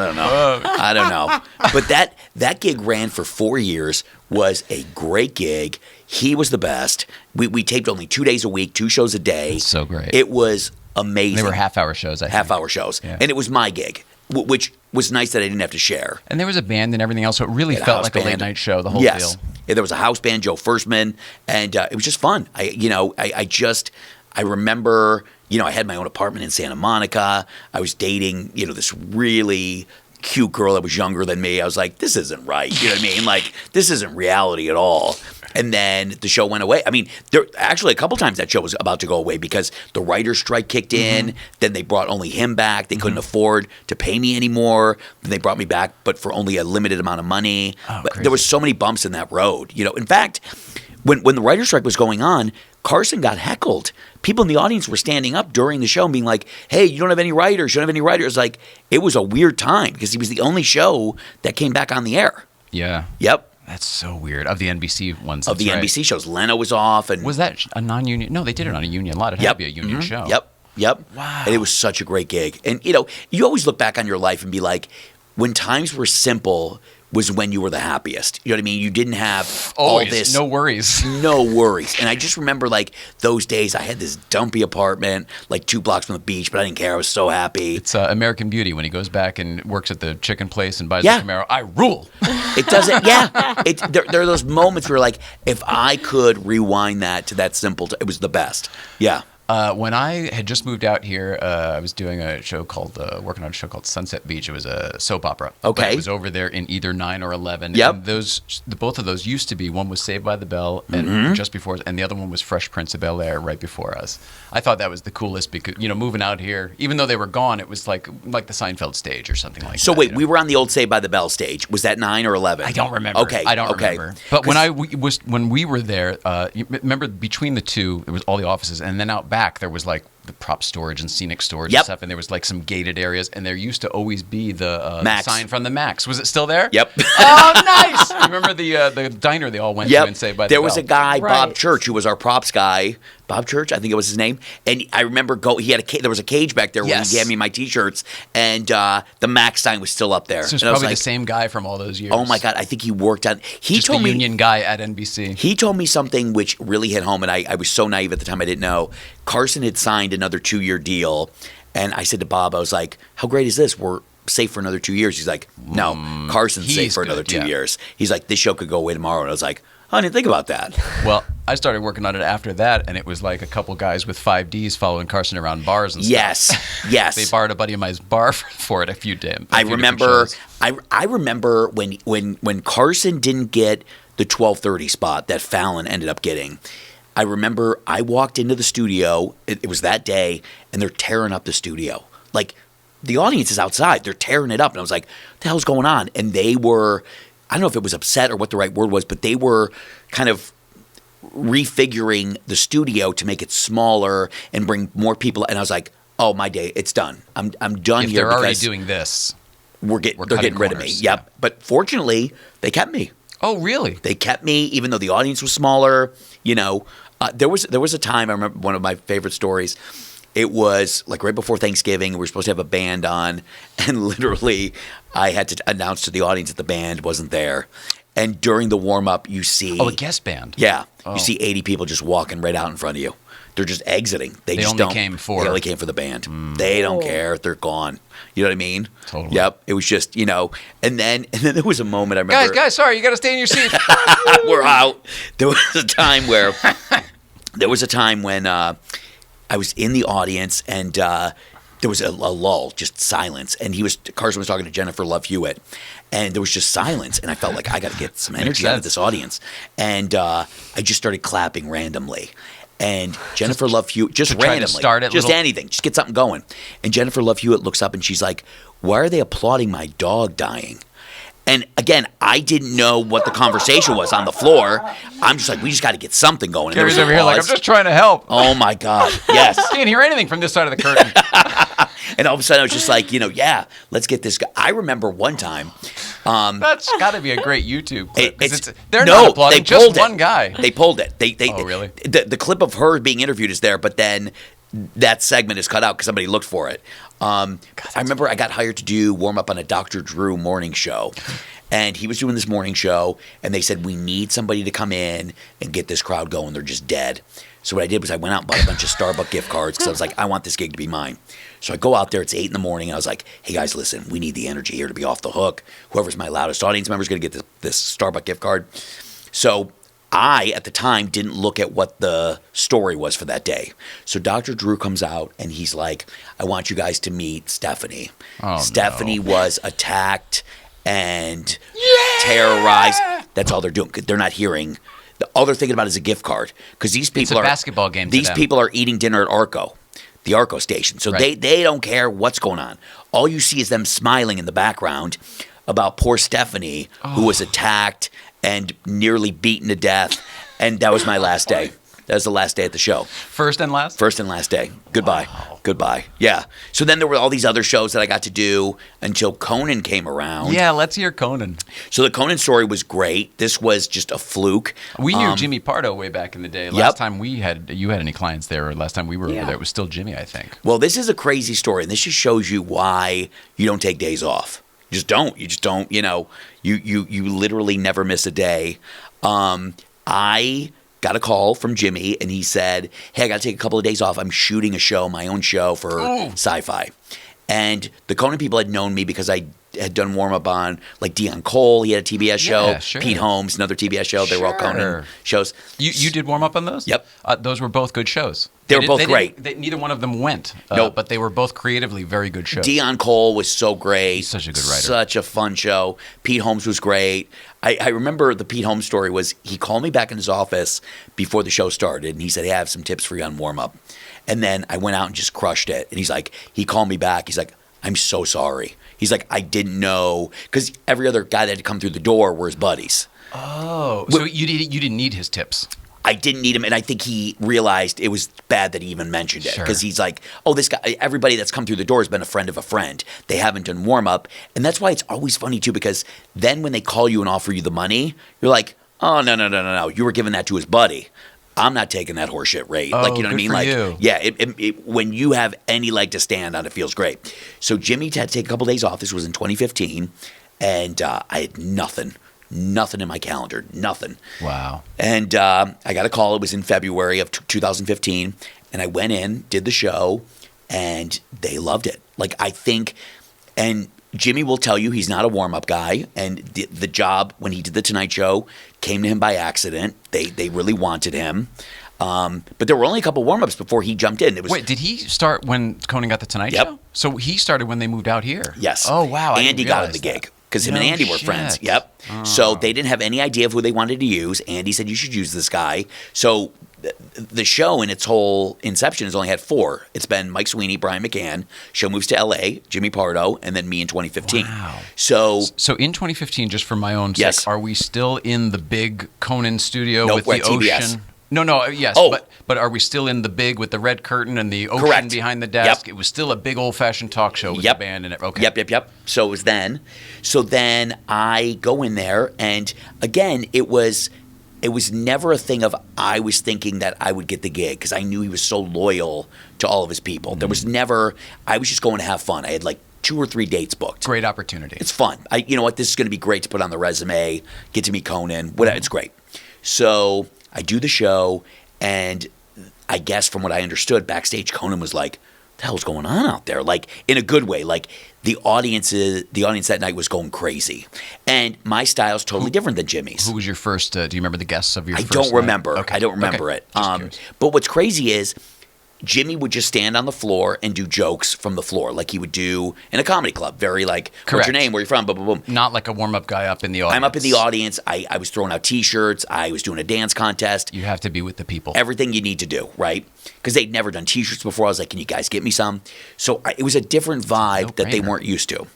don't know. But that gig ran for 4 years, was a great gig. He was the best. We taped only 2 days a week, 2 shows a day. That's so great. It was amazing. They were half-hour shows, I think. Half-hour shows. Yeah. And it was my gig, which was nice that I didn't have to share. And there was a band and everything else, so it really felt like a late-night show, the whole deal. Yeah, there was a house band, Joe Firstman, and it was just fun. I remember, I had my own apartment in Santa Monica. I was dating, this really cute girl that was younger than me. I was like, this isn't right. You know what I mean? Like, this isn't reality at all. And then the show went away. I mean, there actually a couple times that show was about to go away because the writer's strike kicked in. Mm-hmm. Then they brought only him back. They couldn't afford to pay me anymore. Then they brought me back, but for only a limited amount of money. But there was so many bumps in that road. In fact, when the writer's strike was going on, Carson got heckled. People in the audience were standing up during the show and being like, hey, you don't have any writers. You don't have any writers. Like, it was a weird time because he was the only show that came back on the air. Yeah. Yep. That's so weird. Of the NBC ones. Of the NBC shows. Leno was off. And was that a non-union? No, they did it on a union lot. It had to be a union show. Yep. Wow. And it was such a great gig. And, you always look back on your life and be like, when times were simple was when you were the happiest. You know what I mean? You didn't have all this. No worries. No worries. And I just remember, like, those days I had this dumpy apartment, like 2 blocks from the beach, but I didn't care. I was so happy. It's American Beauty when he goes back and works at the chicken place and buys a Camaro. I rule. It doesn't, there are those moments where, like, if I could rewind that to that simple, it was the best. Yeah. When I had just moved out here, I was doing a show working on a show called Sunset Beach. It was a soap opera. Okay. But it was over there in either 9 or 11. Yep. And both of those used to be, one was Saved by the Bell and just before, and the other one was Fresh Prince of Bel-Air right before us. I thought that was the coolest because, moving out here, even though they were gone, it was like the Seinfeld stage or something like that. So wait, we were on the old Saved by the Bell stage. Was that 9 or 11? I don't remember. Okay. I don't remember. But when we were there, you remember between the two, it was all the offices, and then out back there was like the prop storage and scenic storage and stuff, and there was like some gated areas, and there used to always be the sign from the Max. Was it still there? Yep. Oh, nice! Remember the diner they all went to and Saved by the Bell? There was a guy, Right. Bob Church, who was our props guy. Bob Church, I think it was his name. And I remember there was a cage back there where he gave me my T-shirts, and the Max sign was still up there. So it's and probably the same guy from all those years. Oh my God, I think he worked on. He Just told the me union guy at NBC. He told me something which really hit home, and I was so naive at the time I didn't know. Carson had signed another 2-year deal, and I said to Bob, I was like, how great is this? We're safe for another 2 years. He's like, no, Carson's safe for another 2 years. He's like, this show could go away tomorrow. And I was like, I didn't think about that. Well, I started working on it after that, and it was like a couple guys with 5Ds following Carson around bars and stuff. Yes. They borrowed a buddy of mine's bar for it a few days. I remember when Carson didn't get the 12:30 spot that Fallon ended up getting. I remember I walked into the studio. It was that day, and they're tearing up the studio. Like, the audience is outside. They're tearing it up. And I was like, what the hell's going on? And they were, I don't know if it was upset or what the right word was, but they were kind of refiguring the studio to make it smaller and bring more people. And I was like, oh, my day, it's done. I'm done if here. They're already doing this. They're getting rid of me. Yep. Yeah. But fortunately, they kept me. Oh, really? They kept me, even though the audience was smaller. There was a time, I remember one of my favorite stories. It was like right before Thanksgiving. We were supposed to have a band on, and literally I had to announce to the audience that the band wasn't there. And during the warm-up, you see... Oh, a guest band. Yeah. Oh. You see 80 people just walking right out in front of you. They're just exiting. They only came for the band. They don't care. They're gone. You know what I mean? Totally. Yep. It was just, and then there was a moment I remember. Guys, sorry, you got to stay in your seat. We're out. There was a time when I was in the audience, and there was a lull, just silence. And Carson was talking to Jennifer Love Hewitt, and there was just silence. And I felt like I got to get some energy out of this audience. And I just started clapping randomly. And Jennifer Love Hewitt, just randomly, anything, just get something going. And Jennifer Love Hewitt looks up and she's like, why are they applauding my dog dying? And again, I didn't know what the conversation was on the floor. I'm just like, we just got to get something going. Gary's over here like, I'm just trying to help. Oh my God, yes. Can't hear anything from this side of the curtain. And all of a sudden I was just like, yeah, let's get this guy. I remember one time. That's got to be a great YouTube clip. They're not applauding, just one guy. They pulled it. Oh, really? The clip of her being interviewed is there, but then that segment is cut out because somebody looked for it. I remember I got hired to do warm-up on a Dr. Drew morning show. And he was doing this morning show, and they said, we need somebody to come in and get this crowd going. They're just dead. So what I did was I went out and bought a bunch of Starbucks gift cards because I was like, I want this gig to be mine. So I go out there, it's 8 a.m, and I was like, hey guys, listen, we need the energy here to be off the hook. Whoever's my loudest audience member is going to get this Starbucks gift card. So I, at the time, didn't look at what the story was for that day. So Dr. Drew comes out, and he's like, I want you guys to meet Stephanie. Oh, Stephanie was attacked and terrorized. That's all they're doing. They're not hearing. All they're thinking about is a gift card. Because these people it's a basketball game to These them. people are eating dinner at Arco, the Arco station. So right. they don't care what's going on. All you see is them smiling in the background about poor Stephanie, who was attacked and nearly beaten to death. And that was my last day. That was the last day at the show. First and last? First and last day. Goodbye. Wow. Goodbye. Yeah. So then there were all these other shows that I got to do until Conan came around. Yeah, let's hear Conan. So the Conan story was great. This was just a fluke. We knew Jimmy Pardo way back in the day. Last time you had any clients there, or last time we were over there, it was still Jimmy, I think. Well, this is a crazy story, and this just shows you why you don't take days off. You just don't. You just don't. You literally never miss a day. I got a call from Jimmy, and he said, hey, I got to take a couple of days off. I'm shooting a show, my own show for Sci-Fi. And the Conan people had known me because I had done warm up on, like Dion Cole. He had a TBS show. Yeah, sure. Pete Holmes, another TBS show. They were all Conan shows. You did warm up on those? Yep. Those were both good shows. They were both great. Neither one of them went. Nope. But they were both creatively very good shows. Dion Cole was so great. He's such a good writer. Such a fun show. Pete Holmes was great. I remember the Pete Holmes story was he called me back in his office before the show started, and he said, hey, I have some tips for you on warm up. And then I went out and just crushed it. And he called me back. He's like, I'm so sorry. He's like, I didn't know, because every other guy that had to come through the door were his buddies. Oh, so you didn't need his tips. I didn't need him, and I think he realized it was bad that he even mentioned it, because Sure. he's like, oh, this guy, everybody that's come through the door has been a friend of a friend. They haven't done warm-up, and that's why it's always funny, too, because then when they call you and offer you the money, you're like, oh, no, you were giving that to his buddy. I'm not taking that horseshit rate. Oh, like, you know what I good mean? for Like, you. yeah, when you have any leg to stand on, it feels great. So Jimmy had to take a couple days off. This was in 2015, and I had nothing in my calendar, nothing. Wow. And I got a call. It was in February of 2015, and I went in, did the show, and they loved it. Like, I think, and Jimmy will tell you he's not a warm-up guy, and the job when he did the Tonight Show came to him by accident. They really wanted him. But there were only a couple warm-ups before he jumped in. It was, Wait, did he start when Conan got the Tonight Yep. Show? So he started when they moved out here? yes. Oh, wow. I didn't Andy got him the realize that. gig because him No and Andy were shit. friends. Yep. So they didn't have any idea of who they wanted to use. Andy said, you should use this guy. So the show in its whole inception has only had 4. It's been Mike Sweeney, Brian McCann. Show moves to L.A., Jimmy Pardo, and then me in 2015. Wow. So in 2015, just for my own sake, Yes. are we still in the big Conan studio Nope, with we're the at TBS. ocean? No, yes. Oh. But are we still in the big with the red curtain and the ocean Correct. behind the desk? Yep. It was still a big old-fashioned talk show with Yep. the band and it. Okay. Yep. So it was then. So then I go in there, and again, it was never a thing of I was thinking that I would get the gig because I knew he was so loyal to all of his people. There was never – I was just going to have fun. I had like 2 or 3 dates booked. Great opportunity. It's fun. You know what? This is going to be great to put on the resume, get to meet Conan. Whatever. It's great. So I do the show, and I guess from what I understood, backstage, Conan was like, "What the hell's going on out there?" Like in a good way. Like the audience that night was going crazy, and my style is totally different than Jimmy's. Who was your first? Do you remember the guests of your I first don't night? remember. Okay. I don't remember Okay. it. Just curious. But what's crazy is Jimmy would just stand on the floor and do jokes from the floor, like he would do in a comedy club. Very like, what's Correct. your name? Where you from? Boom, boom, boom. Not like a warm-up guy up in the audience. I'm up in the audience. I was throwing out T-shirts. I was doing a dance contest. You have to be with the people. Everything you need to do, right? Because they'd never done T-shirts before. I was like, can you guys get me some? So it was a different vibe that they No-brainer. weren't used to.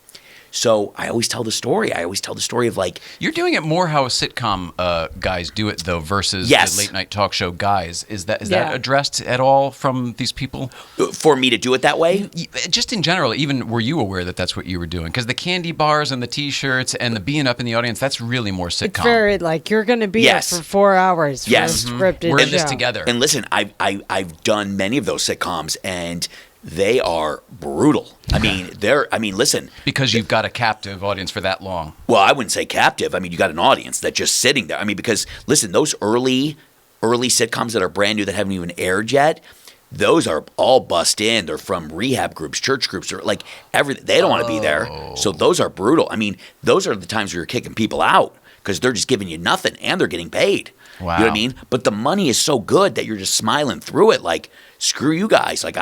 So I always tell the story. Of like, You're doing it more how sitcom guys do it, though, versus Yes. the late-night talk show guys. Is that Yeah. addressed at all from these people? for me to do it that way, Just in general, even were you aware that that's what you were doing? Because the candy bars and the T-shirts and the being up in the audience, that's really more sitcom. It's very like you're going to be Yes. there for 4 hours for Yes. a scripted We're in this show. together. and listen, I've done many of those sitcoms, and they are brutal. Listen. Because you've got a captive audience for that long. Well, I wouldn't say captive. I mean, you got an audience that's just sitting there. I mean, because listen, those early sitcoms that are brand new that haven't even aired yet, those are all bust in. They're from rehab groups, church groups, or like everything. They don't want to be there. So those are brutal. I mean, those are the times where you're kicking people out because they're just giving you nothing and they're getting paid. Wow. You know what I mean? But the money is so good that you're just smiling through it. Like, screw you guys. Like,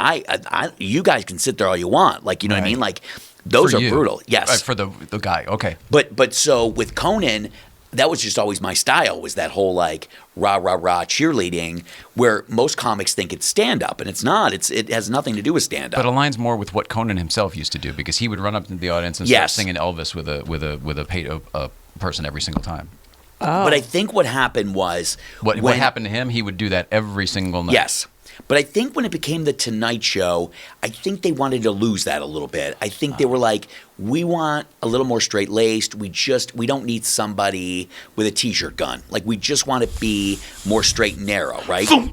you guys can sit there all you want. Like, you know what I Right. mean? Like, those For are you. brutal. Yes. For the guy. Okay. But so with Conan, that was just always my style, was that whole like rah rah rah cheerleading, where most comics think it's stand up, and it's not. It has nothing to do with stand up. But aligns more with what Conan himself used to do, because he would run up into the audience and Yes. start singing Elvis with a paid person every single time. But I think what happened was What when- happened to him, he would do that every single night. Yes. But I think when it became the Tonight Show, I think they wanted to lose that a little bit. I think they were like, we want a little more straight-laced. We don't need somebody with a T-shirt gun. Like, we just want to be more straight and narrow, right? Well,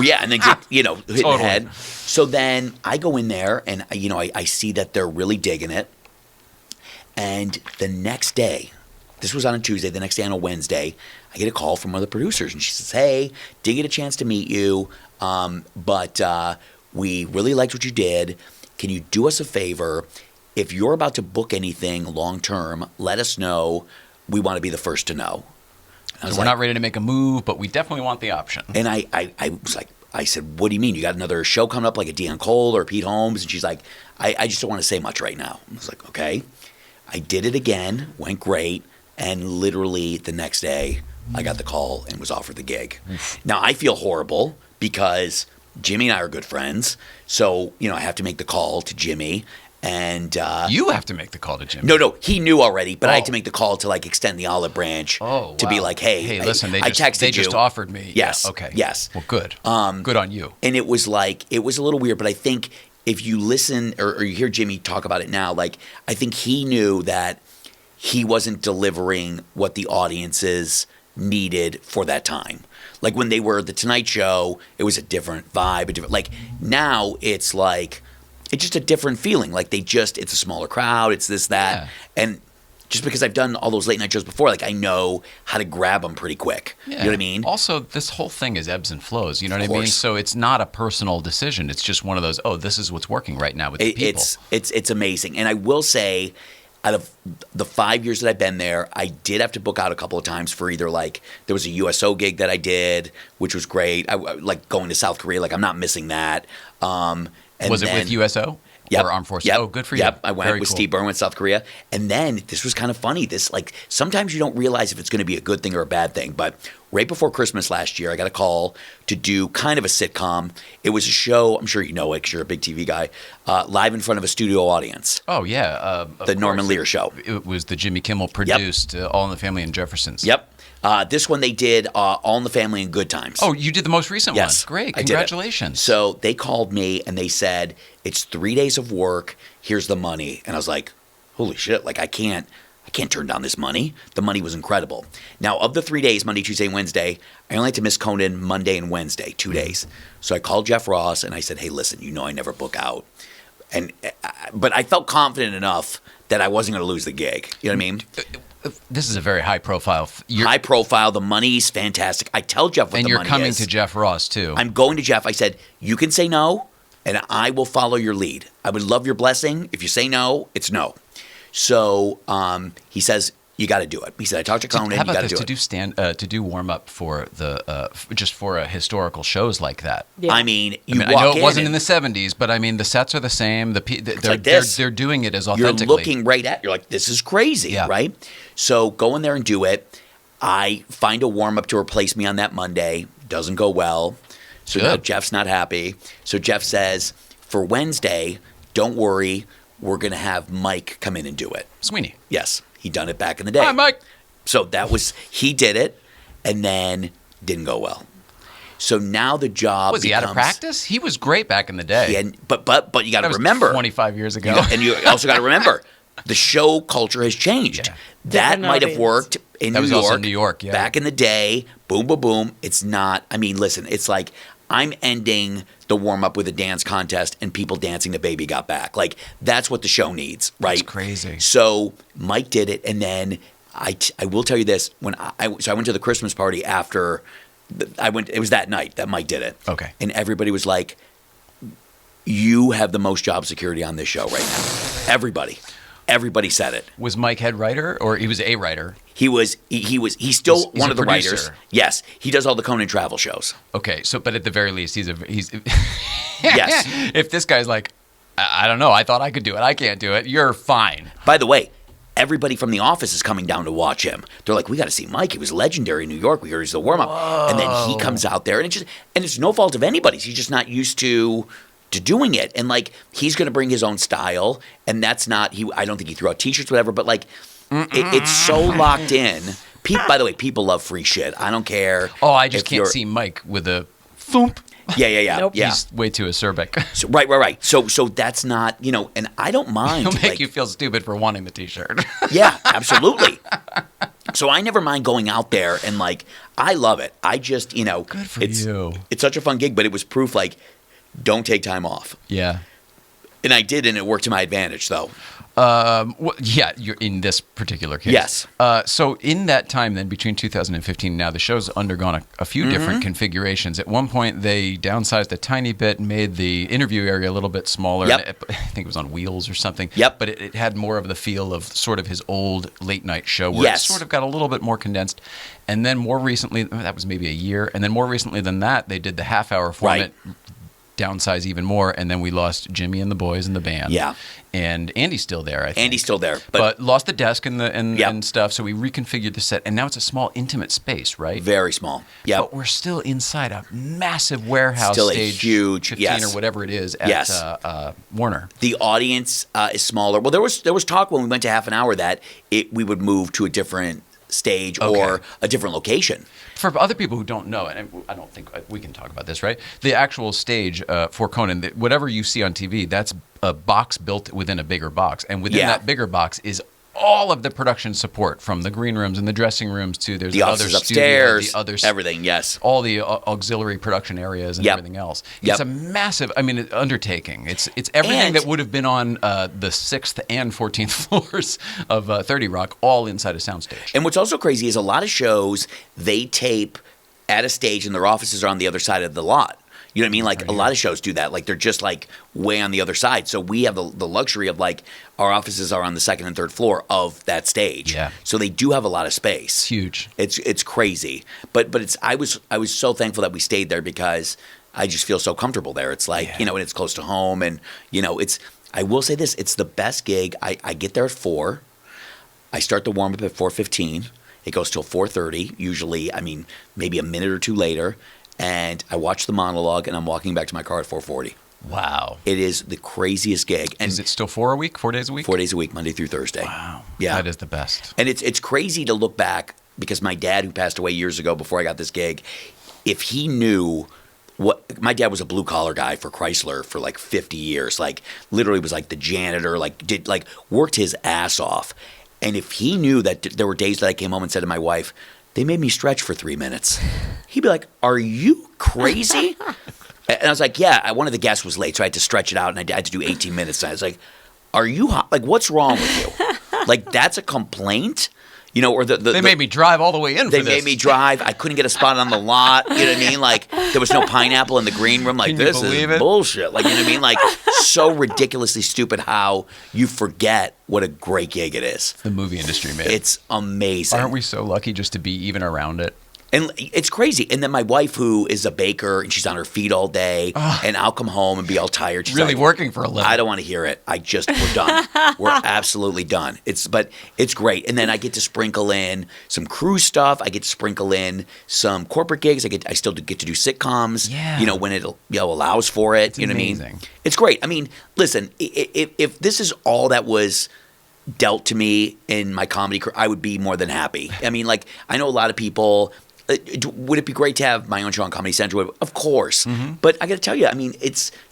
yeah, and then get, hit Totally. the head. So then I go in there, and, I see that they're really digging it. And the next day, this was on a Tuesday, the next day on a Wednesday, I get a call from one of the producers, and she says, hey, did get a chance to meet you, but we really liked what you did. Can you do us a favor? if you're about to book anything long term, let us know. We want to be the first to know. So we're not ready to make a move, but we definitely want the option. And I was like, I said, what do you mean? You got another show coming up like a Dion Cole or Pete Holmes? And she's like, I just don't want to say much right now. I was like, okay. I did it again, went great, and literally the next day I got the call and was offered the gig. Now I feel horrible because Jimmy and I are good friends. So, I have to make the call to Jimmy. And you have to make the call to Jimmy. No, he knew already, but I had to make the call to like extend the olive branch to be like, hey, listen, I texted you. Just offered me. Yes. Yeah, okay. Yes. Well, good. Good on you. And it was a little weird, but I think if you listen or you hear Jimmy talk about it now, like I think he knew that he wasn't delivering what the audiences needed for that time. Like when they were the Tonight Show, it was a different vibe, like now it's like it's just a different feeling. Like it's a smaller crowd, it's this, that. Yeah. And just because I've done all those late night shows before, like I know how to grab them pretty quick. Yeah. You know what I mean? Also, this whole thing is ebbs and flows. You know what I mean? So it's not a personal decision. It's just one of those, this is what's working right now with the people. It's amazing. And I will say, out of the 5 years that I've been there, I did have to book out a couple of times for either like there was a USO gig that I did, which was great. I like going to South Korea. Like I'm not missing that. And was it with USO? Yep. Or Armed Forces? Yep. Oh, good for you. Yep. I went with Steve Byrne with South Korea. And then this was kind of funny. This like sometimes you don't realize if it's going to be a good thing or a bad thing. But right before Christmas last year, I got a call to do kind of a sitcom. It was a show, I'm sure you know it because you're a big TV guy, live in front of a studio audience. Oh, yeah. The Norman Lear show. It was the Jimmy Kimmel produced All in the Family and Jeffersons. Yep. This one they did All in the Family and Good Times. Oh, you did the most recent one? Yes. Great. Congratulations. So they called me and they said, it's 3 days of work. Here's the money. And I was like, holy shit. Like I can't turn down this money. The money was incredible. Now, of the 3 days, Monday, Tuesday, and Wednesday, I only had to miss Conan Monday and Wednesday, 2 days. So I called Jeff Ross and I said, hey, listen, I never book out. But I felt confident enough that I wasn't going to lose the gig. You know what I mean? This is a very high profile. High profile. The money's fantastic. I tell Jeff what the money is. And you're coming to Jeff Ross, too. I'm going to Jeff. I said, you can say no, and I will follow your lead. I would love your blessing. If you say no, it's no. So he says, you got to do it. He said, I talked to Conan. How about you got to do it. To do warm up for the just for historical shows like that. Yeah. I mean, I know it wasn't in the 70s, but I mean the sets are the same. They're doing it as authentically. You're looking right at. You're like, this is crazy, right? So go in there and do it. I find a warm up to replace me on that Monday. Doesn't go well. So now Jeff's not happy. So Jeff says, for Wednesday, don't worry. We're going to have Mike come in and do it. Sweeney. Yes. He'd done it back in the day. Hi, Mike. So he did it, and then didn't go well. So now the job was he out of practice? He was great back in the day. But you got to remember. 25 years ago. And you also got to remember, the show culture has changed. Yeah. That might have worked in New York. That was also New York, yeah. Back in the day, boom, boom, boom. It's not. I mean, listen, it's like I'm ending the warm-up with a dance contest and people dancing The Baby Got Back. Like, that's what the show needs, right? That's crazy. So Mike did it, and then I will tell you this. I went to the Christmas party after it was that night that Mike did it. Okay. And everybody was like, you have the most job security on this show right now. Everybody said it. Was Mike head writer, or he was a writer? He's still one of the producer. Writers. Yes, he does all the Conan travel shows. Okay, so but at the very least, he's yes. If this guy's like, I don't know, I thought I could do it, I can't do it. You're fine. By the way, everybody from the office is coming down to watch him. They're like, we got to see Mike. He was legendary in New York. We heard he's the warm up, and then he comes out there, and it's no fault of anybody's. He's just not used to doing it, and like he's going to bring his own style, and that's not I don't think he threw out t-shirts, whatever, but like it's so locked in. By the way, people love free shit. I don't care. Oh, I just can't see Mike with a thump. Yeah. Nope. Yeah. He's way too acerbic. So, right. So that's not, and I don't mind. He'll make you feel stupid for wanting the t-shirt. Yeah, absolutely. So I never mind going out there, and like I love it. I just, good for you. It's such a fun gig, but it was proof like, don't take time off. Yeah. And I did, and it worked to my advantage, though. Yeah, you're in this particular case. Yes. So in that time then, between 2015 and now, the show's undergone a few different configurations. At one point, they downsized a tiny bit, made the interview area a little bit smaller. Yep. I think it was on wheels or something. Yep. But it had more of the feel of sort of his old late night show, where it sort of got a little bit more condensed. And then more recently, that was maybe a year, and then more recently than that, they did the half-hour format. Right. Downsize even more, and then we lost Jimmy and the boys and the band. Yeah. And Andy's still there, I think. Andy's still there. But lost the desk and stuff, so we reconfigured the set, and now it's a small, intimate space, right? Very small. Yeah. But we're still inside a massive warehouse Still stage, a huge, 15 or whatever it is, at Warner. The audience is smaller. Well, there was talk when we went to half an hour that we would move to a different stage or a different location. For other people who don't know, and I don't think we can talk about this, right? The actual stage for Conan, whatever you see on TV, that's a box built within a bigger box. And within that bigger box is all of the production support, from the green rooms and the dressing rooms to there's the other upstairs, studio, the other everything, yes. all the auxiliary production areas and everything else. It's a massive, undertaking. It's everything that would have been on the 6th and 14th floors of 30 Rock, all inside a soundstage. And what's also crazy is a lot of shows, they tape at a stage and their offices are on the other side of the lot. You know what I mean? Like a lot of shows do that. Like they're just like way on the other side. So we have the luxury of like our offices are on the 2nd and 3rd floor of that stage. Yeah. So they do have a lot of space. It's huge. It's crazy. But I was so thankful that we stayed there because I just feel so comfortable there. It's like, and it's close to home, and I will say this, it's the best gig. I get there at 4. I start the warm up at 4:15. It goes till 4:30, usually, maybe a minute or two later. And I watch the monologue, and I'm walking back to my car at 4:40. Wow. It is the craziest gig. And is it still 4 days a week? 4 days a week, Monday through Thursday. Wow. Yeah. That is the best. And it's crazy to look back, because my dad, who passed away years ago before I got this gig, if he knew my dad was a blue collar guy for Chrysler for like 50 years, like literally was like the janitor, worked his ass off. And if he knew that there were days that I came home and said to my wife, they made me stretch for 3 minutes, he'd be like, are you crazy? And I was like, yeah, one of the guests was late, so I had to stretch it out, and I had to do 18 minutes. And I was like, are you hot? Like, what's wrong with you? Like, that's a complaint? Or they made me drive all the way in for this. They made me drive. I couldn't get a spot on the lot. You know what I mean? Like, there was no pineapple in the green room. Like, this is bullshit. Like, you know what I mean? Like, so ridiculously stupid how you forget what a great gig it is. The movie industry, man. It's amazing. Aren't we so lucky just to be even around it? And it's crazy. And then my wife, who is a baker, and she's on her feet all day, and I'll come home and be all tired. She's really like, working for a living. I don't want to hear it. We're done. We're absolutely done. But it's great. And then I get to sprinkle in some cruise stuff. I get to sprinkle in some corporate gigs. I still get to do sitcoms. Yeah. When it allows for it. It's you know amazing. What I mean? It's great. Listen, if this is all that was dealt to me in my comedy career, I would be more than happy. I know a lot of people. Would it be great to have my own show on Comedy Central? Of course. Mm-hmm. But I got to tell you,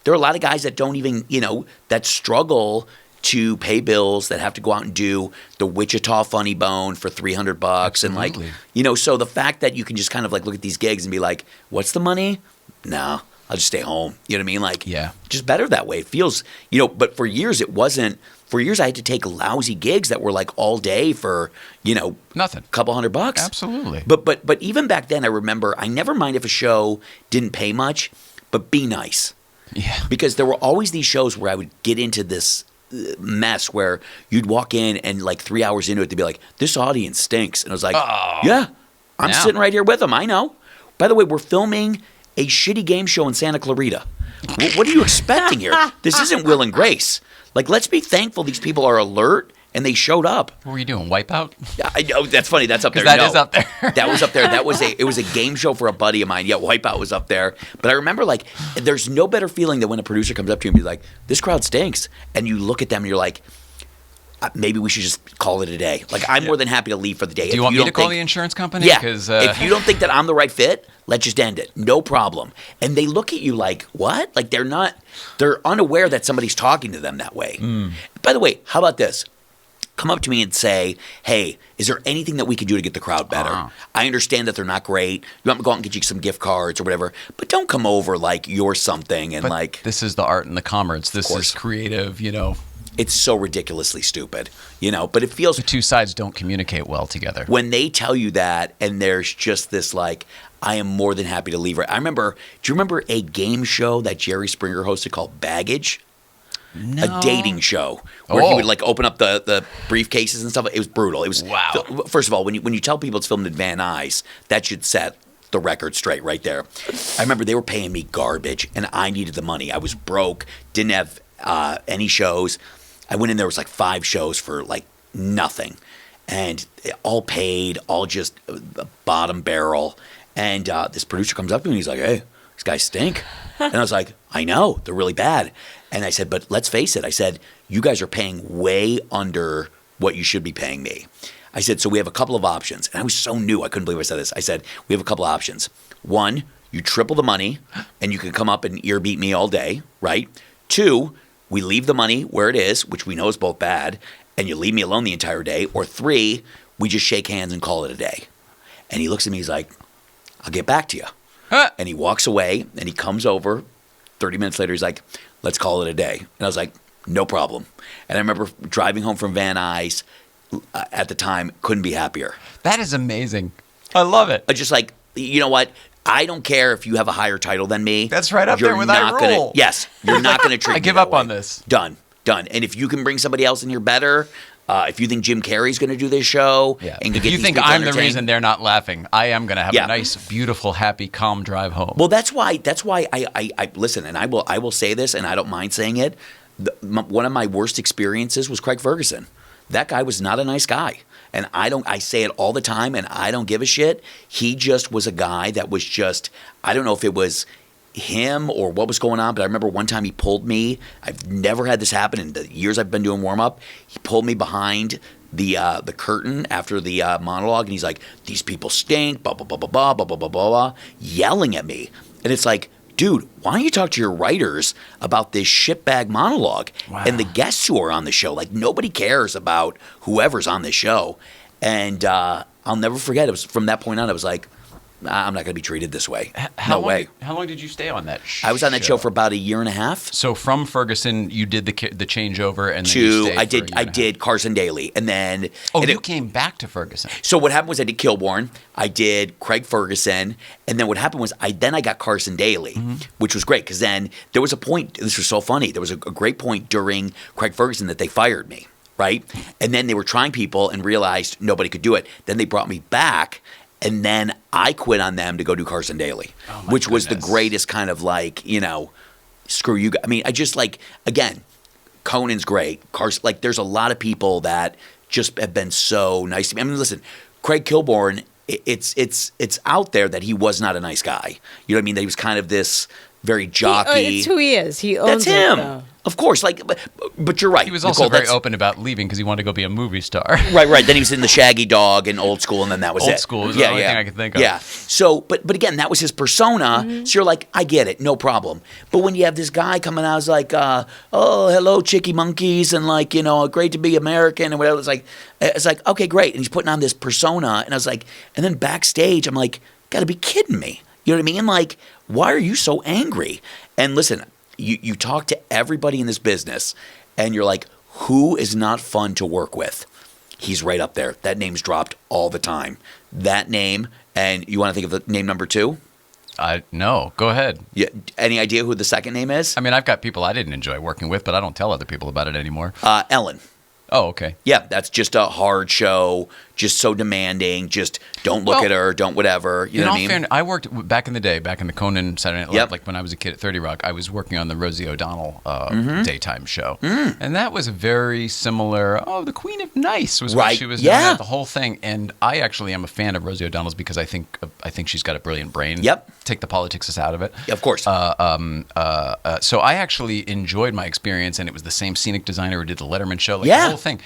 there are a lot of guys that don't even, that struggle to pay bills, that have to go out and do the Wichita Funny Bone for $300. Absolutely. And so the fact that you can just kind of look at these gigs and be like, what's the money? No, I'll just stay home. You know what I mean? Just better that way. It feels, but for years it wasn't. For years, I had to take lousy gigs that were all day for, nothing, a couple $100. Absolutely. But even back then, I remember I never mind if a show didn't pay much, but be nice. Yeah. Because there were always these shows where I would get into this mess where you'd walk in and 3 hours into it, they'd be like, this audience stinks. And I was like, yeah, I'm sitting right here with them. I know. By the way, we're filming a shitty game show in Santa Clarita. What are you expecting here? This isn't Will and Grace. Let's be thankful these people are alert and they showed up. What were you doing? Wipeout? I know, that's funny. That's up there. That is up there. That was up there. It was a game show for a buddy of mine. Yeah, Wipeout was up there. But I remember there's no better feeling than when a producer comes up to you and be like, this crowd stinks. And you look at them and you're like, maybe we should just call it a day. I'm more than happy to leave for the day. Do you want me to call the insurance company? Yeah. Because if you don't think that I'm the right fit, let's just end it. No problem. And they look at you like, what? They're unaware that somebody's talking to them that way. Mm. By the way, how about this? Come up to me and say, hey, is there anything that we can do to get the crowd better? I understand that they're not great. You want me to go out and get you some gift cards or whatever, but don't come over like you're something and this is the art and the commerce. This is creative, It's so ridiculously stupid, but it feels The two sides don't communicate well together. when they tell you that and there's just this like, I am more than happy to leave. Do you remember a game show that Jerry Springer hosted called Baggage? No. A dating show where he would like open up the briefcases and stuff. It was brutal. It was Wow. First of all, when you tell people it's filmed in Van Nuys, that should set the record straight right there. I remember they were paying me garbage and I needed the money. I was broke, didn't have any shows. I went in there, was like 5 shows for like nothing, and all paid, all just bottom barrel. And this producer comes up to me and he's like, "Hey, these guys stink." And I was like, "I know, they're really bad." And I said, "But let's face it," I said, "you guys are paying way under what you should be paying me." I said, "So we have a couple of options." And I was so new, I couldn't believe I said this. I said, "We have a couple of options. One, you triple the money and you can come up and ear beat me all day, right? 2, we leave the money where it is, which we know is both bad, and you leave me alone the entire day. Or 3, we just shake hands and call it a day." And he looks at me, he's like, "I'll get back to you." And he walks away and he comes over 30 minutes later. He's like, "Let's call it a day." And I was like, "No problem." And I remember driving home from Van Nuys at the time, couldn't be happier. That is amazing. I love it. Just like, you know what? I don't care if you have a higher title than me. That's right up You're there with I not gonna- rule. Yes, you're not going to treat I me give that up way. on this. Done. And if you can bring somebody else in here better, if you think Jim Carrey's going to do this show, Yeah. and If get you these think people I'm the entertained- reason they're not laughing, I am going to have Yeah. a nice, beautiful, happy, calm drive home. Well, that's why I listen, and I will say this, and I don't mind saying it. One of my worst experiences was Craig Ferguson. That guy was not a nice guy. And I say it all the time, and I don't give a shit. He just was a guy that was just, I don't know if it was him or what was going on, but I remember one time he pulled me. I've never had this happen in the years I've been doing warm-up. He pulled me behind the curtain after the monologue, and he's like, "These people stink, blah, blah, blah, blah, blah, blah, blah, blah, blah," yelling at me. And it's like, dude, why don't you talk to your writers about this shitbag monologue and the guests who are on the show? Like, nobody cares about whoever's on the show. And I'll never forget. It was from that point on, I was like, I'm not going to be treated this way. No way. How long did you stay on that show? I was on that show for about 1.5 years. So from Ferguson, you did the changeover, and then you stayed I for a year and a half. did Carson Daly, and then You came back to Ferguson. So what happened was I did Kilborn, I did Craig Ferguson, and then what happened was I got Carson Daly, which was great because then there was a point. This was so funny. There was a great point during Craig Ferguson that they fired me, right? And then they were trying people and realized nobody could do it. Then they brought me back. And then I quit on them to go do Carson Daly, which was the greatest kind of like, screw you guys. I mean, I just like, again, Conan's great. Carson, like, there's a lot of people that just have been so nice to me. I mean, listen, Craig Kilborn, it's out there that he was not a nice guy. You know what I mean? That he was kind of this very jockey. It's who he is. He owns That's it, him. though. Of course, like, but you're right. He was also Nicole, very open about leaving because he wanted to go be a movie star. Right. Then he was in the Shaggy Dog and Old School, and then that was it. Old School was the only thing I could think of. Yeah. So, but again, that was his persona. So you're like, I get it, no problem. But when you have this guy coming out, it's like, oh, hello, chicky monkeys, and like, great to be American and whatever. It's like, okay, great. And he's putting on this persona, and I was like, and then backstage, I'm like, gotta be kidding me. You know what I mean? Like, why are you so angry? And listen. You talk to everybody in this business, and you're like, who is not fun to work with? He's right up there. That name's dropped all the time. That name, and you want to think of the name number 2? No, go ahead. Yeah, any idea who the second name is? I mean, I've got people I didn't enjoy working with, but I don't tell other people about it anymore. Ellen. Oh, okay. Yeah, that's just a hard show, just so demanding, just don't look at her, don't whatever, you know what I mean? Fairness, I worked back in the day, back in the Conan Saturday Night Live, Yep. like when I was a kid at 30 Rock, I was working on the Rosie O'Donnell daytime show. And that was a very similar, the Queen of Nice was what Right, she was yeah. doing, the whole thing. And I actually am a fan of Rosie O'Donnell's because I think she's got a brilliant brain. Yep. Take the politics out of it. Of course. So I actually enjoyed my experience, and it was the same scenic designer who did the Letterman show, like Yeah. the whole thing.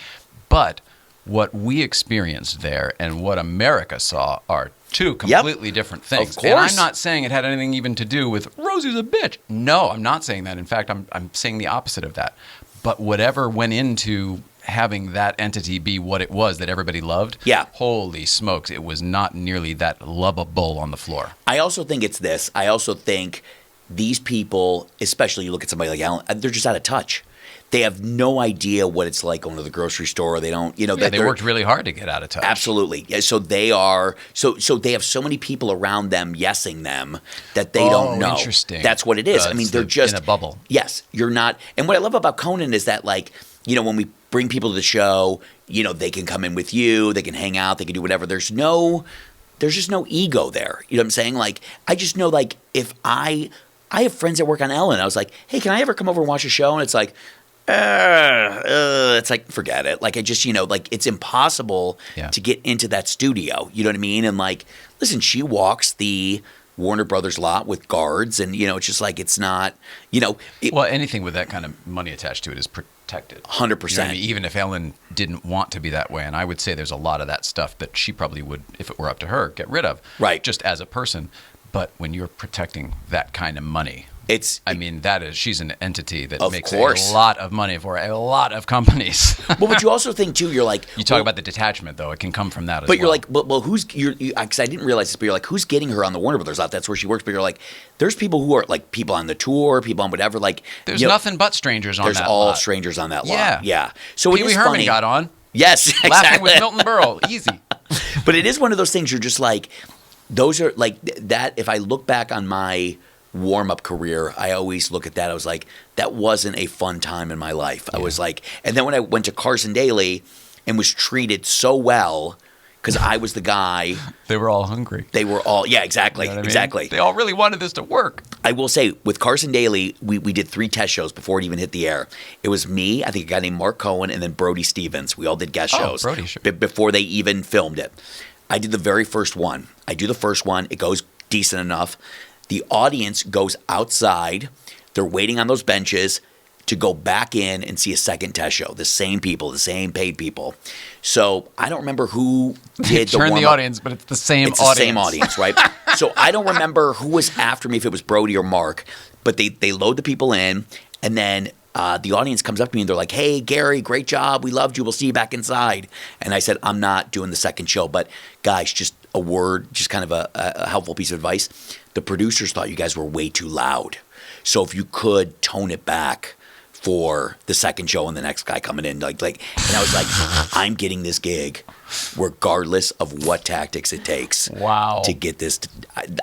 But what we experienced there and what America saw are two completely different things. Of And course. I'm not saying it had anything even to do with Rosie's a bitch. No, I'm not saying that. In fact, I'm saying the opposite of that. But whatever went into having that entity be what it was that everybody loved, holy smokes, it was not nearly that lovable on the floor. I also think it's this. I also think these people, especially you look at somebody like Alan, they're just out of touch. they have no idea what it's like going to the grocery store. They don't, you know, Yeah, they worked really hard to get out of touch. Absolutely. Yeah, so they are so they have so many people around them yesing them that they don't know. Interesting. That's what it is. I mean, they're just in a bubble. Yes, you're not. And what I love about Conan is that, like, you know, when we bring people to the show, you know, they can come in with you, they can hang out, they can do whatever. There's just no ego there. You know what I'm saying? Like, I just know, like, if I have friends that work on Ellen. I was like, hey, can I ever come over and watch a show? And it's like, it's like, forget it. Like, I just, you know, like, it's impossible to get into that studio. You know what I mean? And, like, listen, she walks the Warner Brothers lot with guards, and, you know, it's just like, it's not, you know. Well, anything with that kind of money attached to it is protected. 100%. You know what I mean? Even if Ellen didn't want to be that way, and I would say there's a lot of that stuff that she probably would, if it were up to her, get rid of. Right. Just as a person. But when you're protecting that kind of money, she's an entity that makes a lot of money for a lot of companies. Well, but you also think too, you're like, you talk about the detachment, though. It can come from that as well. But you're like, well, who's, because I didn't realize this, but you're like, who's getting her on the Warner Brothers lot? That's where she works. But you're like, there's people who are like people on the tour, people on whatever. Like, there's nothing but strangers on that lot. There's all strangers on that lot. Yeah. So Pee Wee Herman got on. Yes, exactly. Laughing with Milton Berle. Easy. But it is one of those things you're just like, those are like that. If I look back on my warm-up career, I always look at that. I was like, that wasn't a fun time in my life. I was like, and then when I went to Carson Daly and was treated so well because I was the guy. They were all hungry. They were all, yeah, exactly, you know what I mean? Exactly. They all really wanted this to work. I will say, with Carson Daly, we did 3 test shows before it even hit the air. It was me, I think a guy named Mark Cohen, and then Brody Stevens. We all did guest shows Brody, sure. Before they even filmed it. I did the very first one. I do the first one. It goes decent enough. The audience goes outside. They're waiting on those benches to go back in and see a second test show. The same people, the same paid people. So I don't remember who did the warm-up. Turn the audience, but it's the same audience. It's the same audience, right? So I don't remember who was after me, if it was Brody or Mark. But they load the people in, and then the audience comes up to me and they're like, hey, Gary, great job. We loved you. We'll see you back inside. And I said, I'm not doing the second show. But guys, just a word, just kind of a helpful piece of advice. The producers thought you guys were way too loud. So if you could tone it back for the second show and the next guy coming in, like, and I was like, I'm getting this gig regardless of what tactics it takes. Wow. To get this.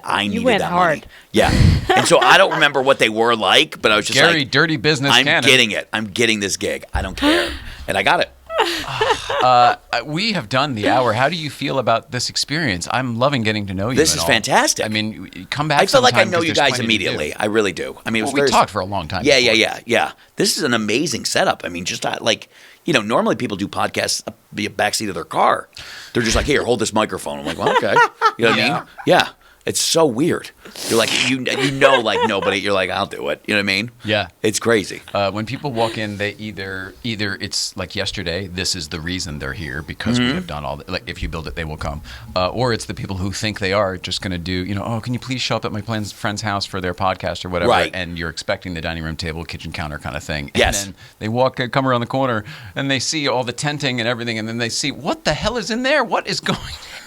I needed went that hard. money. Yeah. And so I don't remember what they were like, but I was just Gary, like, dirty business. I'm Cannon. getting it. I'm getting this gig. I don't care. And I got it. We have done the hour. How do you feel about this experience? I'm loving getting to know you. This is fantastic. I mean, you come back. I feel like I sometime know 'cause you there's guys plenty to do. immediately. I really do. I mean, Well, we talked for a long time. Yeah, before. yeah. This is an amazing setup. I mean, just like, you know, normally people do podcasts be a backseat of their car. They're just like, here, hold this microphone. I'm like, well, okay. You know what I mean? Yeah. It's so weird. You're like, you know, like nobody. You're like, I'll do it. You know what I mean? Yeah. It's crazy. When people walk in, they either it's like yesterday. This is the reason they're here because we have done all. Like if you build it, they will come. Or it's the people who think they are just going to do. You know, oh, can you please show up at my friend's house for their podcast or whatever? Right. And you're expecting the dining room table, kitchen counter kind of thing. Yes. And then they come around the corner and they see all the tenting and everything, and then they see what the hell is in there? What is going?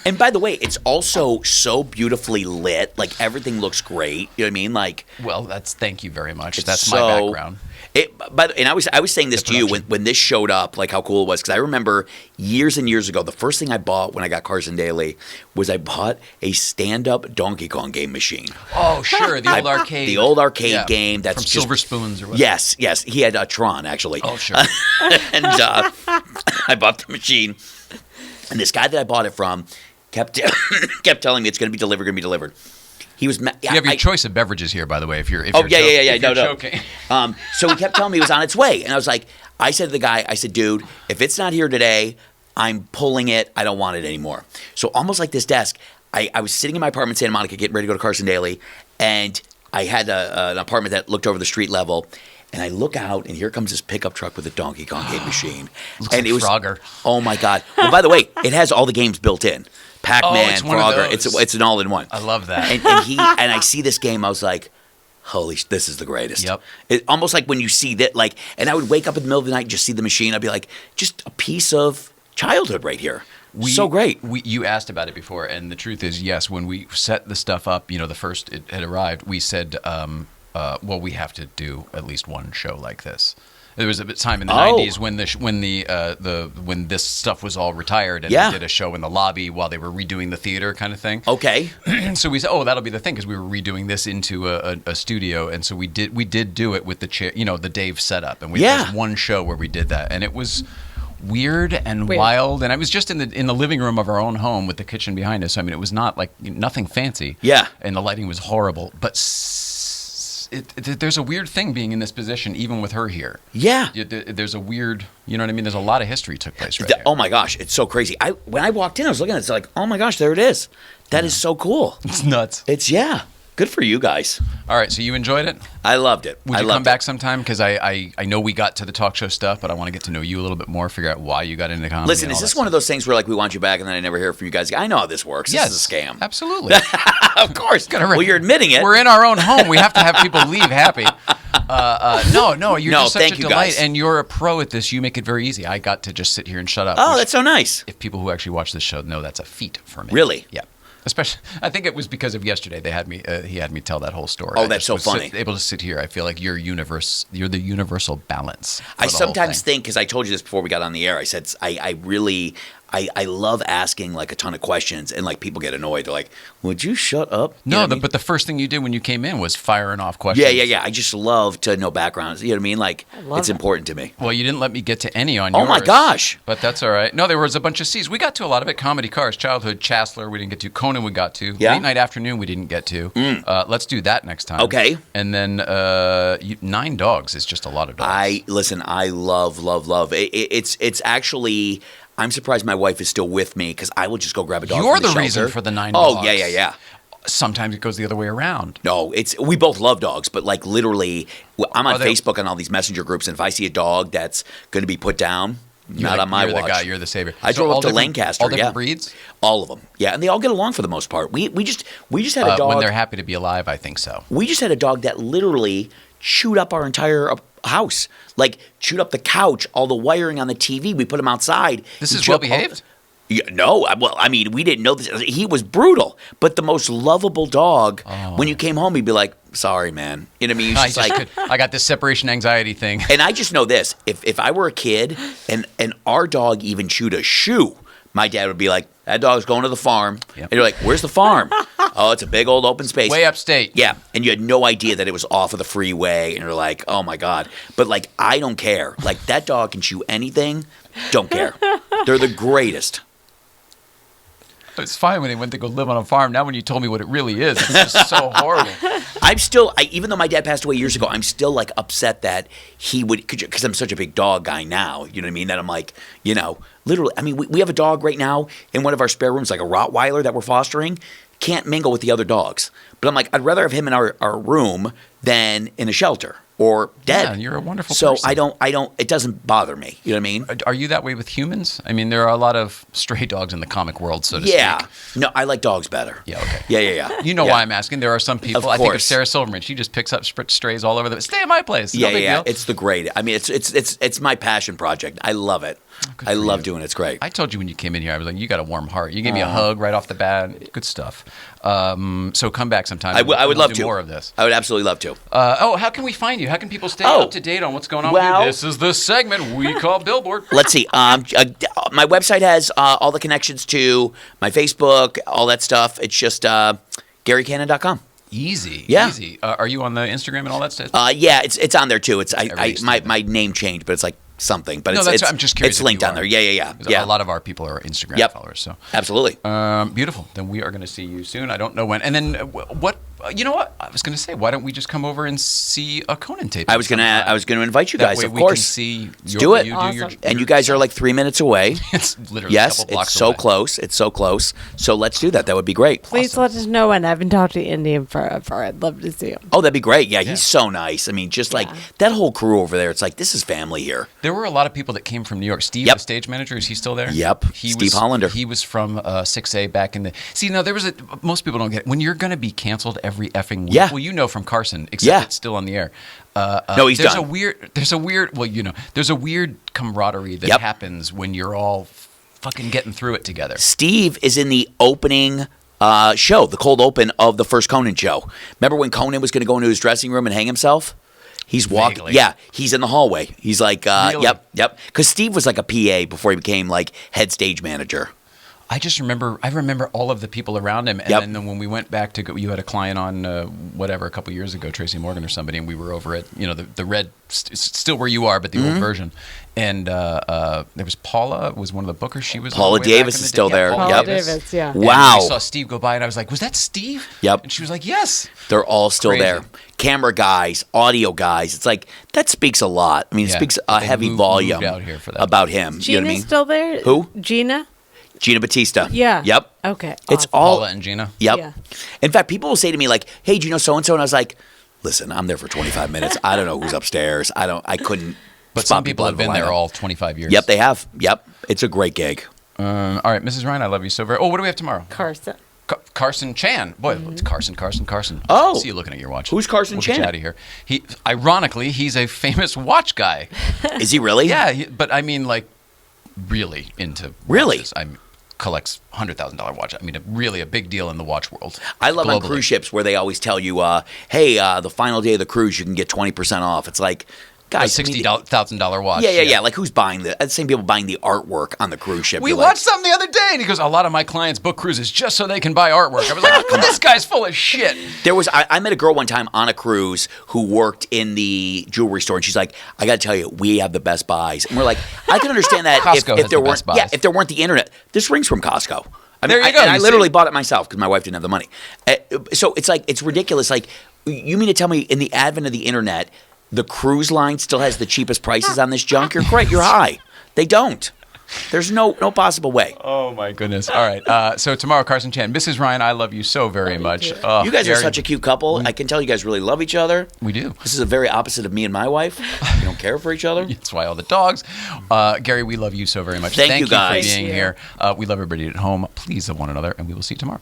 And by the way, it's also so beautifully lit. Like everything looks great. You know what I mean? Like, Well, thank you very much. It's That's so- my background. And I was saying this to you production. when this showed up, like how cool it was, because I remember years and years ago, the first thing I bought when I got Carson Daly was I bought a stand-up Donkey Kong game machine. Oh, sure, the old arcade. The old arcade game that's from just, Silver Spoons or whatever. Yes. He had a Tron actually. Oh, sure. And I bought the machine, and this guy that I bought it from kept telling me it's going to be delivered. He was. You have your choice of beverages here, by the way. If you're, Yeah. if you're No. choking. So he kept telling me it was on its way, and I was like, I said to the guy, I said, dude, if it's not here today, I'm pulling it. I don't want it anymore. So almost like this desk, I was sitting in my apartment in Santa Monica, getting ready to go to Carson Daly, and I had an apartment that looked over the street level. And I look out, and here comes this pickup truck with a Donkey Kong game machine. Looks and like it was Frogger. Oh my God! Well, by the way, it has all the games built in. Pac-Man, it's one of Frogger. those. It's an all-in-one. I love that. And I see this game, I was like, holy, this is the greatest. Yep. It almost like when you see that, like, and I would wake up in the middle of the night and just see the machine. I'd be like, just a piece of childhood right here. So great. You asked about it before, and the truth is, yes, when we set the stuff up, the first it had arrived, we said, well, we have to do at least one show like this. There was a time in the Oh. 90s when this stuff was all retired, and Yeah. they did a show in the lobby while they were redoing the theater kind of thing. Okay. So we said, oh, that'll be the thing, because we were redoing this into a studio, and so we did do it with the chair, the Dave setup, and we Yeah. had one show where we did that, and it was weird and wild, and I was just in the living room of our own home with the kitchen behind us. I mean, it was not like nothing fancy. Yeah. And the lighting was horrible, but there's a weird thing being in this position, even with her here. Yeah. There's a weird, you know what I mean? There's a lot of history took place right here. Oh my gosh, it's so crazy. When I walked in, I was looking at it, it's like, oh my gosh, there it is. That is so cool. It's nuts. It's good for you guys. All right, so you enjoyed it? I loved it. Would you come back sometime? Because I know we got to the talk show stuff, but I want to get to know you a little bit more, figure out why you got into comedy. Listen, and is all this that one of those things where like we want you back and then I never hear from you guys? I know how this works. Yes, This is a scam. Absolutely. Of course. Well, you're admitting it. We're in our own home. We have to have people leave happy. No, you're just such thank a you, delight, guys. and you're a pro at this. You make it very easy. I got to just sit here and shut up. Oh, which, that's so nice. if people who actually watch this show know, that's a feat for me. Really? Yeah. Especially, I think it was because of yesterday. They had me. He had me tell that whole story. Oh, I that's just so was funny. Able to sit here, I feel like you're the universal balance. I for the whole sometimes thing. think, because I told you this before we got on the air, I said I love asking like a ton of questions, and like people get annoyed. They're like, "Would you shut up?" You know what I mean? But the first thing you did when you came in was firing off questions. Yeah. I just love to know backgrounds. You know what I mean? Like, it's important to me. Well, you didn't let me get to any on Oh yours. my gosh. But that's all right. No, there was a bunch of C's. We got to a lot of it. Comedy, Cars, Childhood, Chancellor, we didn't get to. Conan, we got to. Yeah. Late Night Afternoon, we didn't get to. Let's do that next time. Okay. And then 9 dogs is just a lot of dogs. I love. It's actually. I'm surprised my wife is still with me because I will just go grab a dog. You're from the the reason shelter. for the 9 Oh dogs. yeah. Sometimes it goes the other way around. No, we both love dogs, but like literally, I'm on Are they- Facebook and all these messenger groups, and if I see a dog that's going to be put down, not the, on my you're watch. the guy. You're the savior. I So drove all up to different- Lancaster. All different yeah, breeds. all of them. Yeah, and they all get along for the most part. We just had a dog. When they're happy to be alive, I think so. We just had a dog that literally chewed up our entire house, like chewed up the couch, all the wiring on the TV. We put him outside. This He is chewed well up all- behaved? Yeah, no, well, I mean, we didn't know this. He was brutal, but the most lovable dog. When you came home, he'd be like, "Sorry, man." You know what I mean? He's just like, I got this separation anxiety thing. and I just know this: if I were a kid and our dog even chewed a shoe, my dad would be like, "That dog's going to the farm." Yep. And you're like, "Where's the farm?" "Oh, it's a big old open space." Way upstate. Yeah, and you had no idea that it was off of the freeway, and you're like, "Oh my god!" But like, I don't care. Like that dog can chew anything. Don't care. They're the greatest. It's fine when they went to go live on a farm. Now when you told me what it really is, it's just so horrible. I'm still, even though my dad passed away years ago, I'm still like upset that he would, because I'm such a big dog guy now. You know what I mean? That I'm like, literally. I mean, we have a dog right now in one of our spare rooms, like a Rottweiler that we're fostering. Can't mingle with the other dogs. But I'm like, I'd rather have him in our room than in a shelter or dead. Yeah, you're a wonderful so person. I don't, it doesn't bother me. You know what I mean? Are you that way with humans? I mean, there are a lot of stray dogs in the comic world, so to Yeah. speak. No, I like dogs better. Yeah, okay. Yeah. You know Yeah. why I'm asking. There are some people. Of I think of course. Sarah Silverman. She just picks up strays all over the. Stay at my place. No big deal. It's the great. I mean, it's my passion project. I love it. I love doing it. It's great. I told you when you came in here, I was like, you got a warm heart. You gave me a hug right off the bat. Good stuff. So come back sometime. I would We'll love do to. more of this. I would absolutely love to. How can we find you? How can people stay up to date on what's going on with well- you? This is the segment we call Billboard. Let's see. My website has all the connections to my Facebook, all that stuff. It's just GaryCannon.com. Easy. Yeah. Easy. Are you on the Instagram and all that stuff? Yeah, it's on there too. It's Everybody's my name changed, but it's like something. But No, it's I'm just curious. It's if linked you on are. there. Yeah. 'Cause a lot of our people are Instagram Yep. followers. So Absolutely. beautiful. Then we are going to see you soon. I don't know when. And then what? You know what? I was going to say, why don't we just come over and see a Conan tape? I was gonna invite you That guys. way Of we course. can see. Let's do it. You Awesome. And you guys are like 3 minutes away. It's literally a Yes, couple blocks it's so away. close. It's so close. So let's do that. That would be great. Please let us know when. I haven't talked to Indy in forever. I'd love to see him. Oh, that'd be great. Yeah, he's so nice. I mean, just like Yeah. that whole crew over there. It's like this is family here. There were a lot of people that came from New York. Steve, Yep. the stage manager, is he still there? Yep. Steve Hollander. He was from 6A back in the. See, now there was a. Most people don't get it. When you're going to be canceled every effing week. Yeah. Well, you know from Carson, except Yeah. it's still on the air. No, he's there's done. There's a weird. Well, there's a weird camaraderie that Yep. happens when you're all fucking getting through it together. Steve is in the opening show, the cold open of the first Conan show. Remember when Conan was going to go into his dressing room and hang himself? He's walking. Vaguely. Yeah, he's in the hallway. He's like, Really? yep. Because Steve was like a PA before he became like head stage manager. I remember all of the people around him. And Yep. then when we went back to go, you had a client on whatever a couple years ago, Tracy Morgan or somebody, and we were over at the red, still where you are, but the Mm-hmm. old version. And there was Paula, was one of the bookers. She was Paula all the way back Davis in the is day. still there. Paula Yep. Davis, yeah. And Wow. we saw Steve go by, and I was like, "Was that Steve?" Yep. And she was like, "Yes." They're all still Crazy. there. Camera guys, audio guys. It's like that speaks a lot. I mean, it Yeah, speaks but a they heavy moved volume out here for that. about him. Gina's You know what I mean? still there? Who? Gina? Gina Batista. Yeah. Yep. Okay. It's awesome. all. Paula and Gina. Yep. Yeah. In fact, people will say to me like, "Hey, do you know so and so?" And I was like, "Listen, I'm there for 25 minutes. I don't know who's upstairs. I couldn't." But spot some people out have of the been there lineup. all 25 years. Yep, they have. Yep, it's a great gig. All right, Mrs. Ryan, I love you so very. Oh, what do we have tomorrow? Carson. Carson Chan. Boy, it's Carson. Oh. See you looking at your watch. Who's Carson We'll Chan? Get you out of here. Ironically, he's a famous watch guy. Is he really? Yeah, but I mean, like, really into Really? watches. Collects $100,000 watch. I mean, really a big deal in the watch world. I love on globally. cruise ships where they always tell you, "Hey, the final day of the cruise, you can get 20% off." It's like, A guys, I mean, $60,000 watch. Yeah. Like, who's buying the same people buying the artwork on the cruise ship? We You're like, watched something the other day, and he goes, "A lot of my clients book cruises just so they can buy artwork." I was like, "This guy's full of shit." I met a girl one time on a cruise who worked in the jewelry store, and she's like, "I got to tell you, we have the best buys." And we're like, I can understand that Costco if has there the weren't, best buys. if there weren't the internet. This ring's from Costco. I mean, There you go, I you literally see? bought it myself because my wife didn't have the money. So it's like it's ridiculous. Like, you mean to tell me in the advent of the internet, the cruise line still has the cheapest prices on this junk? You're great. You're high. They don't. There's no possible way. Oh my goodness! All right, so tomorrow, Carson Chan, Mrs. Ryan, I love you so very much. Oh, You guys are Gary, such a cute couple. I can tell you guys really love each other. We do. This is a very opposite of me and my wife. We don't care for each other. That's why all the dogs. Gary, we love you so very much. Thank you, guys. for being here. We love everybody at home. Please love one another, and we will see you tomorrow.